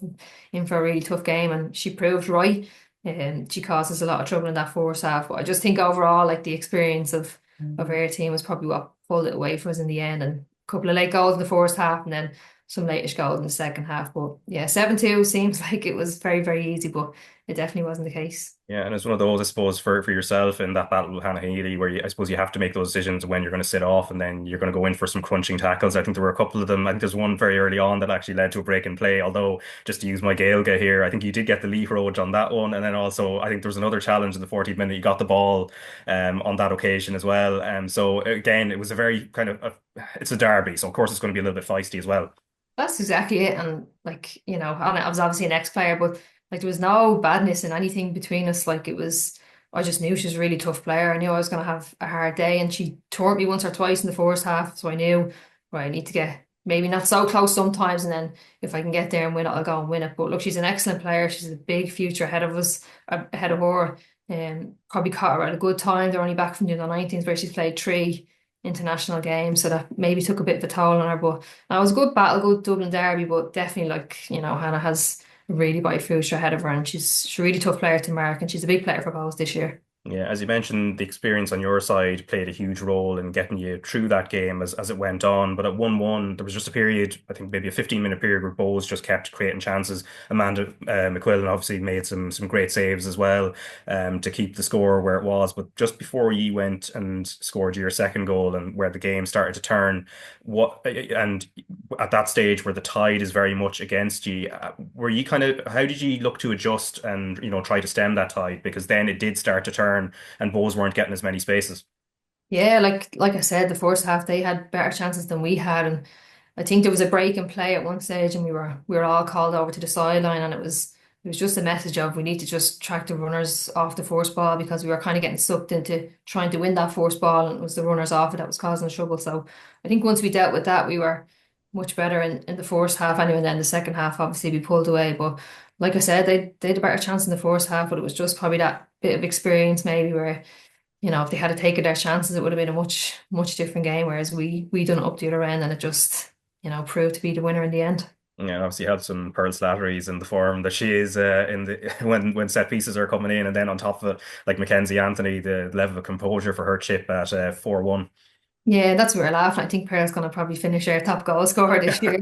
in for a really tough game, and she proved right. And she caused us a lot of trouble in that first half. But I just think overall, like the experience of our team was probably what pulled it away from us in the end. And a couple of late goals in the first half, and then some late goals in the second half. But yeah, 7-2 seems like it was very, very easy, but it definitely wasn't the case. Yeah, and it's one of those, I suppose, for yourself in that battle with Hannah Healy, where I suppose you have to make those decisions when you're going to sit off and then you're going to go in for some crunching tackles. I think there were a couple of them. I think there's one very early on that actually led to a break in play. Although, just to use my Gaelga here, I think you did get the Leaf Road on that one, and then also I think there was another challenge in the 14th minute. You got the ball on that occasion as well. So again, it was a very kind of it's a derby, so of course it's going to be a little bit feisty as well. That's exactly it. And like, I was obviously an ex-player, but like there was no badness in anything between us. Like I just knew she was a really tough player. I knew I was going to have a hard day, and she tore me once or twice in the first half. So I knew, right, I need to get maybe not so close sometimes, and then if I can get there and win it, I'll go and win it. But look, she's an excellent player. She's a big future ahead of us, ahead of her. Probably caught her at a good time. They're only back from the under-19s where she's played 3 international games, so that maybe took a bit of a toll on her. But it was a good battle, good Dublin derby, but definitely like, Hannah has a really bright future ahead of her, and she's a really tough player to mark, and she's a big player for Bowes this year. Yeah, as you mentioned, the experience on your side played a huge role in getting you through that game as it went on. But at 1-1, there was just a period, I think maybe a 15-minute period where Bowes just kept creating chances. Amanda McQuillan obviously made some great saves as well to keep the score where it was. But just before you went and scored your second goal and where the game started to turn, and at that stage where the tide is very much against you, were you kind of, how did you look to adjust and, try to stem that tide? Because then it did start to turn and Bows weren't getting as many spaces. Yeah, like I said, the first half they had better chances than we had, and I think there was a break in play at one stage, and we were all called over to the sideline, and it was just a message of we need to just track the runners off the forced ball because we were kind of getting sucked into trying to win that forced ball, and it was the runners off it that was causing the trouble. So I think once we dealt with that, we were much better in the first half anyway. And then the second half, obviously, we pulled away, but like I said, they had a better chance in the first half, but it was just probably that bit of experience maybe where if they had taken their chances, it would have been a much different game. Whereas we done it up the other end, and it just proved to be the winner in the end. Yeah, and obviously helps when Pearl Slattery's in the form that she is in the when set pieces are coming in, and then on top of it, like Mackenzie Anthony, the level of composure for her chip at 4-1. Yeah, that's where we're laughing. I think Pearl's going to probably finish our top goal scorer this year.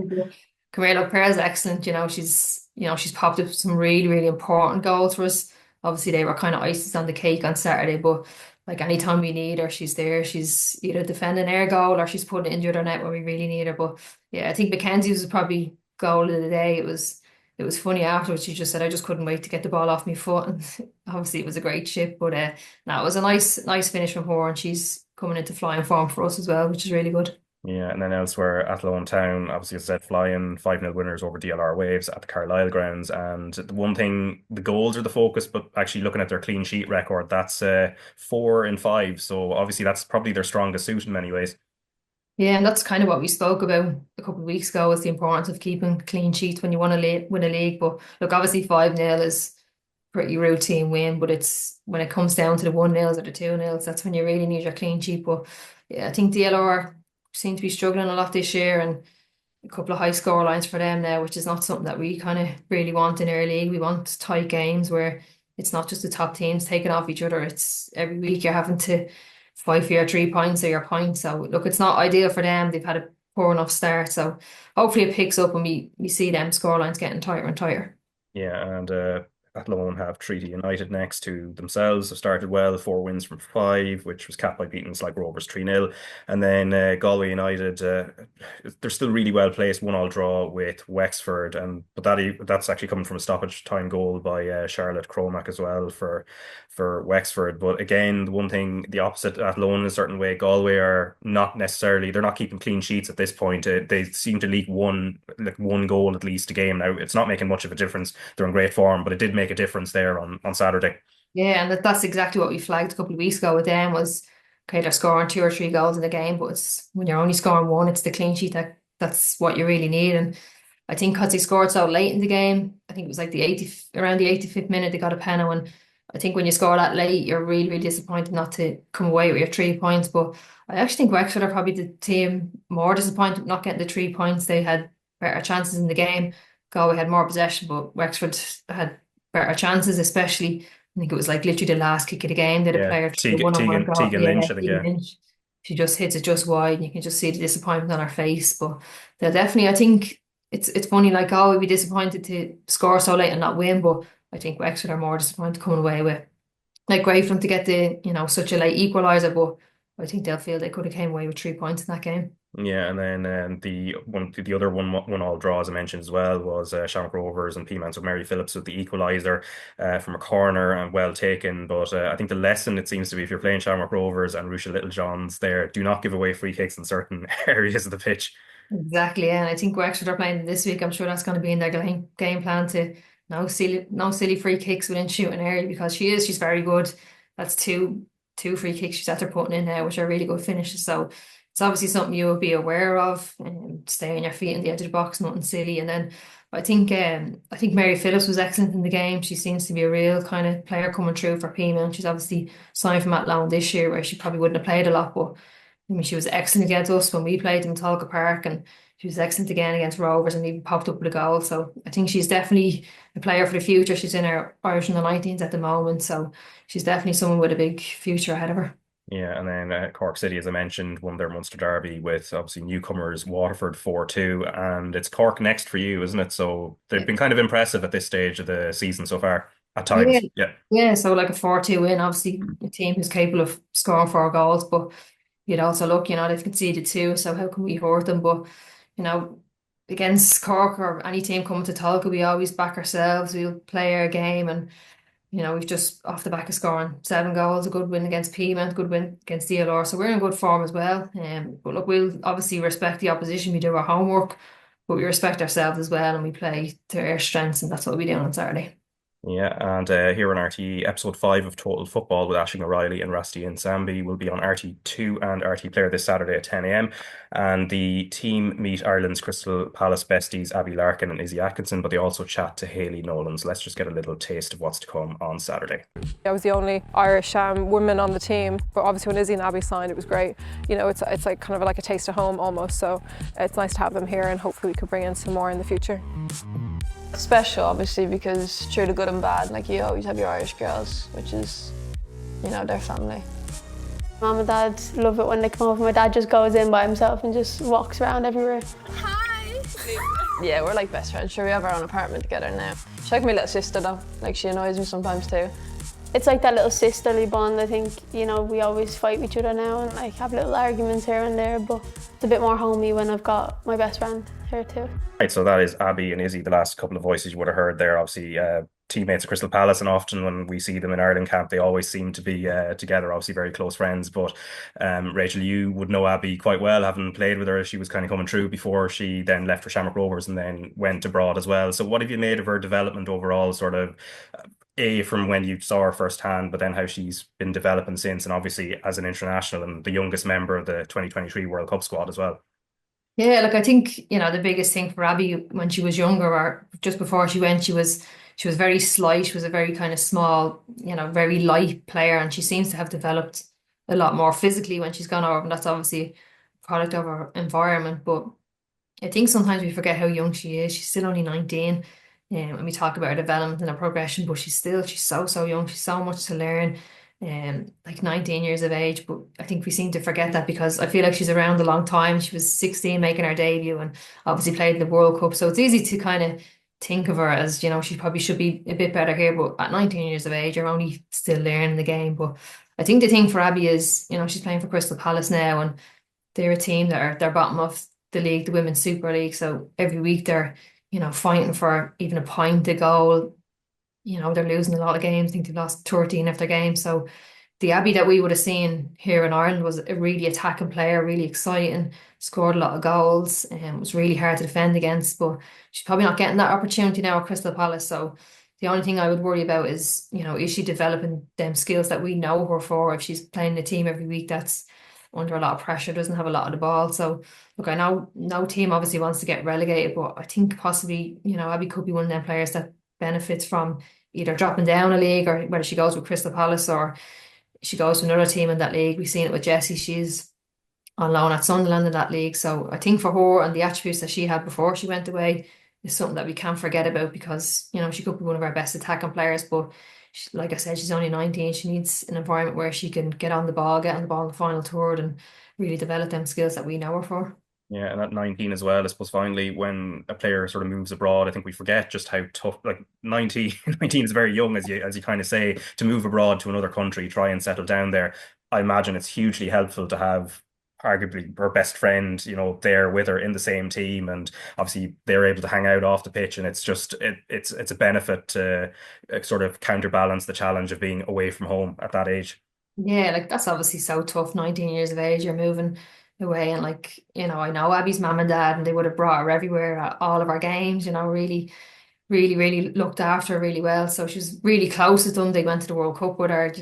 Camilo Pearl's excellent. She's popped up some really important goals for us. Obviously, they were kind of icing on the cake on Saturday, but like anytime we need her, she's there. She's either defending our goal or she's putting it in the other net when we really need her. But yeah, I think Mackenzie's was probably goal of the day. It was funny afterwards. She just said, "I just couldn't wait to get the ball off my foot," and obviously it was a great chip. But no, it was a nice finish from her, and she's coming into flying form for us as well, which is really good. Yeah, and then elsewhere, Athlone Town, obviously, as I said, flying 5-0 winners over DLR Waves at the Carlisle grounds. And the one thing, the goals are the focus, but actually looking at their clean sheet record, that's 4-5. So obviously, that's probably their strongest suit in many ways. Yeah, and that's kind of what we spoke about a couple of weeks ago, is the importance of keeping clean sheets when you want to win a league. But look, obviously 5-0 is pretty routine win, but it's when it comes down to the 1-0s or the 2-0s, that's when you really need your clean sheet. But yeah, I think DLR seem to be struggling a lot this year, and a couple of high score lines for them now, which is not something that we kind of really want in our league. We want tight games where it's not just the top teams taking off each other. It's every week you're having to fight for your 3 points or your points. So look, it's not ideal for them. They've had a poor enough start. So hopefully it picks up and we see them score lines getting tighter and tighter. Yeah, and Athlone have Treaty United next to themselves. Have started well, 4 wins from 5, which was capped by beating Sligo Rovers 3-0. And then Galway United, they're still really well placed, 1-1 draw with Wexford, but that's actually coming from a stoppage time goal by Charlotte Cromack as well for Wexford. But again, the one thing, the opposite Athlone in a certain way, Galway are not necessarily, they're not keeping clean sheets at this point. They seem to leak one goal at least a game now. It's not making much of a difference. They're in great form, but it did make a difference there on Saturday. Yeah, and that's exactly what we flagged a couple of weeks ago with them was, okay, they're scoring 2 or 3 goals in the game, but it's when you're only scoring one, it's the clean sheet that's what you really need. And I think because they scored so late in the game, I think it was like around the 85th minute, they got a penalty. And I think when you score that late, you're really disappointed not to come away with your 3 points. But I actually think Wexford are probably the team more disappointed not getting the 3 points. They had better chances in the game. Galway had more possession, but Wexford had better chances, especially I think it was like literally the last kick of the game that a player Tegan Lynch, I think, yeah. Lynch. She just hits it just wide, and you can just see the disappointment on her face. But they're definitely, I think it's funny, like, oh, we'd be disappointed to score so late and not win, but I think Wexford are more disappointed coming away with, like, great for them to get the such a late equaliser, but I think they'll feel they could have came away with 3 points in that game. Yeah, and then the other 1-1 draw, as I mentioned as well, was Shamrock Rovers and Peamount. So Mary Phillips with the equaliser from a corner and well taken. But I think the lesson, it seems to be, if you're playing Shamrock Rovers and Rusha Littlejohn's there, do not give away free kicks in certain areas of the pitch. Exactly, yeah. And I think Wexford are playing this week. I'm sure that's going to be in their game plan to no silly free kicks within shooting area, because she's very good. That's two free kicks she's after putting in now, which are really good finishes. So it's obviously something you will be aware of, and stay on your feet in the edge of the box, nothing silly. And then I think Mary Phillips was excellent in the game. She seems to be a real kind of player coming through for Peamount. She's obviously signed from Athlone this year, where she probably wouldn't have played a lot, but I mean, she was excellent against us when we played in Talca Park, and She was excellent again against Rovers and even popped up with a goal. So I think she's definitely a player for the future. She's in her Irish under-19s at the moment, so she's definitely someone with a big future ahead of her. Yeah, and then Cork City, as I mentioned, won their Munster derby with obviously newcomers Waterford 4-2, and it's Cork next for you, isn't it? So they've been kind of impressive at this stage of the season so far, at times. Yeah. So like a 4-2 win, obviously a team who's capable of scoring 4 goals, but you'd also look, they've conceded 2, so how can we hurt them? But, against Cork or any team coming to Tolka, we always back ourselves, we'll play our game, and we've just off the back of scoring 7 goals, a good win against Peamount, good win against DLR. So we're in good form as well. But look, we'll obviously respect the opposition. We do our homework, but we respect ourselves as well, and we play to our strengths, and that's what we'll be doing on Saturday. Yeah, and here on RTÉ, episode 5 of Total Football with Aisling O'Reilly and Rusty and Sambi will be on RT2 and RTÉ Player this Saturday at 10 a.m. And the team meet Ireland's Crystal Palace besties Abbie Larkin and Izzy Atkinson, but they also chat to Hayley Nolan. So let's just get a little taste of what's to come on Saturday. I was the only Irish woman on the team, but obviously when Izzy and Abbie signed, it was great. It's like kind of like a taste of home almost, so it's nice to have them here, and hopefully we could bring in some more in the future. Special, obviously, because through the good and bad, like you always have your Irish girls, which is, their family. Mum and Dad love it when they come over. My dad just goes in by himself and just walks around everywhere. Hi! Yeah, we're like best friends. Sure, we have our own apartment together now. She's like my little sister though, like she annoys me sometimes too. It's like that little sisterly bond. I think, we always fight with each other now and like have little arguments here and there, but it's a bit more homey when I've got my best friend here too. Right, so that is Abbie and Izzy, the last couple of voices you would have heard there. Obviously, teammates at Crystal Palace, and often when we see them in Ireland camp, they always seem to be together, obviously very close friends. But Rachel, you would know Abbie quite well, having played with her. She was kind of coming through before she then left for Shamrock Rovers and then went abroad as well. So what have you made of her development overall, sort of from when you saw her firsthand, but then how she's been developing since, and obviously as an international and the youngest member of the 2023 World Cup squad as well? Yeah, I think, the biggest thing for Abbie when she was younger, or just before she went, she was very slight. She was a very kind of small, very light player, and she seems to have developed a lot more physically when she's gone over, and that's obviously a product of her environment. But I think sometimes we forget how young she is. She's still only 19. And we talk about her development and her progression, but she's so young. She's so much to learn. Like 19 years of age, but I think we seem to forget that because I feel like she's around a long time. She was 16 making her debut and obviously played in the World Cup, so it's easy to kind of think of her as, she probably should be a bit better here, but at 19 years of age, you're only still learning the game. But I think the thing for Abbie is, she's playing for Crystal Palace now, and they're a team that they're bottom of the league, the Women's Super League, so every week they're fighting for even a point to goal. They're losing a lot of games. I think they've lost 13 of their games. So the Abbie that we would have seen here in Ireland was a really attacking player, really exciting, scored a lot of goals, and was really hard to defend against. But she's probably not getting that opportunity now at Crystal Palace. So the only thing I would worry about is, is she developing them skills that we know her for? If she's playing the team every week that's under a lot of pressure, doesn't have a lot of the ball. So look, I know no team obviously wants to get relegated, but I think possibly, Abbie could be one of them players that benefits from either dropping down a league, or whether she goes with Crystal Palace or she goes to another team in that league. We've seen it with Jessie. She's on loan at Sunderland in that league. So I think for her and the attributes that she had before she went away is something that we can't forget about, because, she could be one of our best attacking players. But like I said, she's only 19. She needs an environment where she can get on the ball in the final third and really develop them skills that we know her for. Yeah, and at 19 as well, I suppose finally when a player sort of moves abroad, I think we forget just how tough, like 19 is very young, as you kind of say, to move abroad to another country, try and settle down there. I imagine it's hugely helpful to have arguably her best friend, there with her in the same team, and obviously they're able to hang out off the pitch, and it's just it's a benefit to sort of counterbalance the challenge of being away from home at that age. Yeah, like that's obviously so tough. 19 years of age, you're moving away, and I know Abbie's mum and dad, and they would have brought her everywhere at all of our games, really, really, really looked after her really well. So she was really close to them. They went to the World Cup with her,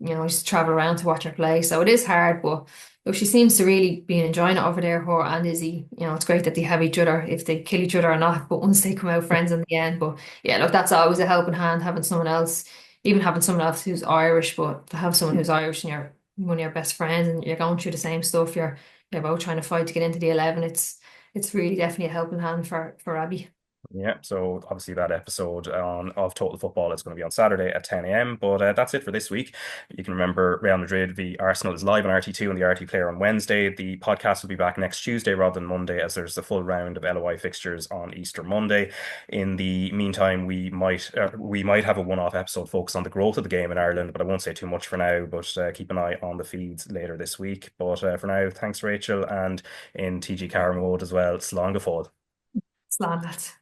just travel around to watch her play. So it is hard, but look, she seems to really be enjoying it over there, her and Izzy. It's great that they have each other, if they kill each other or not, but once they come out friends in the end. But yeah, look, that's always a helping hand, having someone else, even having someone else who's Irish, but to have someone who's Irish and you're one of your best friends and you're going through the same stuff, you're both trying to fight to get into the 11. It's it's really definitely a helping hand for Abbie. Yeah, so obviously that episode of Total Football is going to be on Saturday at 10 a.m. But that's it for this week. You can remember Real Madrid v Arsenal is live on RT2 and the RTÉ Player on Wednesday. The podcast will be back next Tuesday rather than Monday, as there's a full round of LOI fixtures on Easter Monday. In the meantime, we might have a one-off episode focused on the growth of the game in Ireland, but I won't say too much for now. But keep an eye on the feeds later this week. But for now, thanks Rachel, and in TG Car mode as well, slán go fóill. Slán, lads.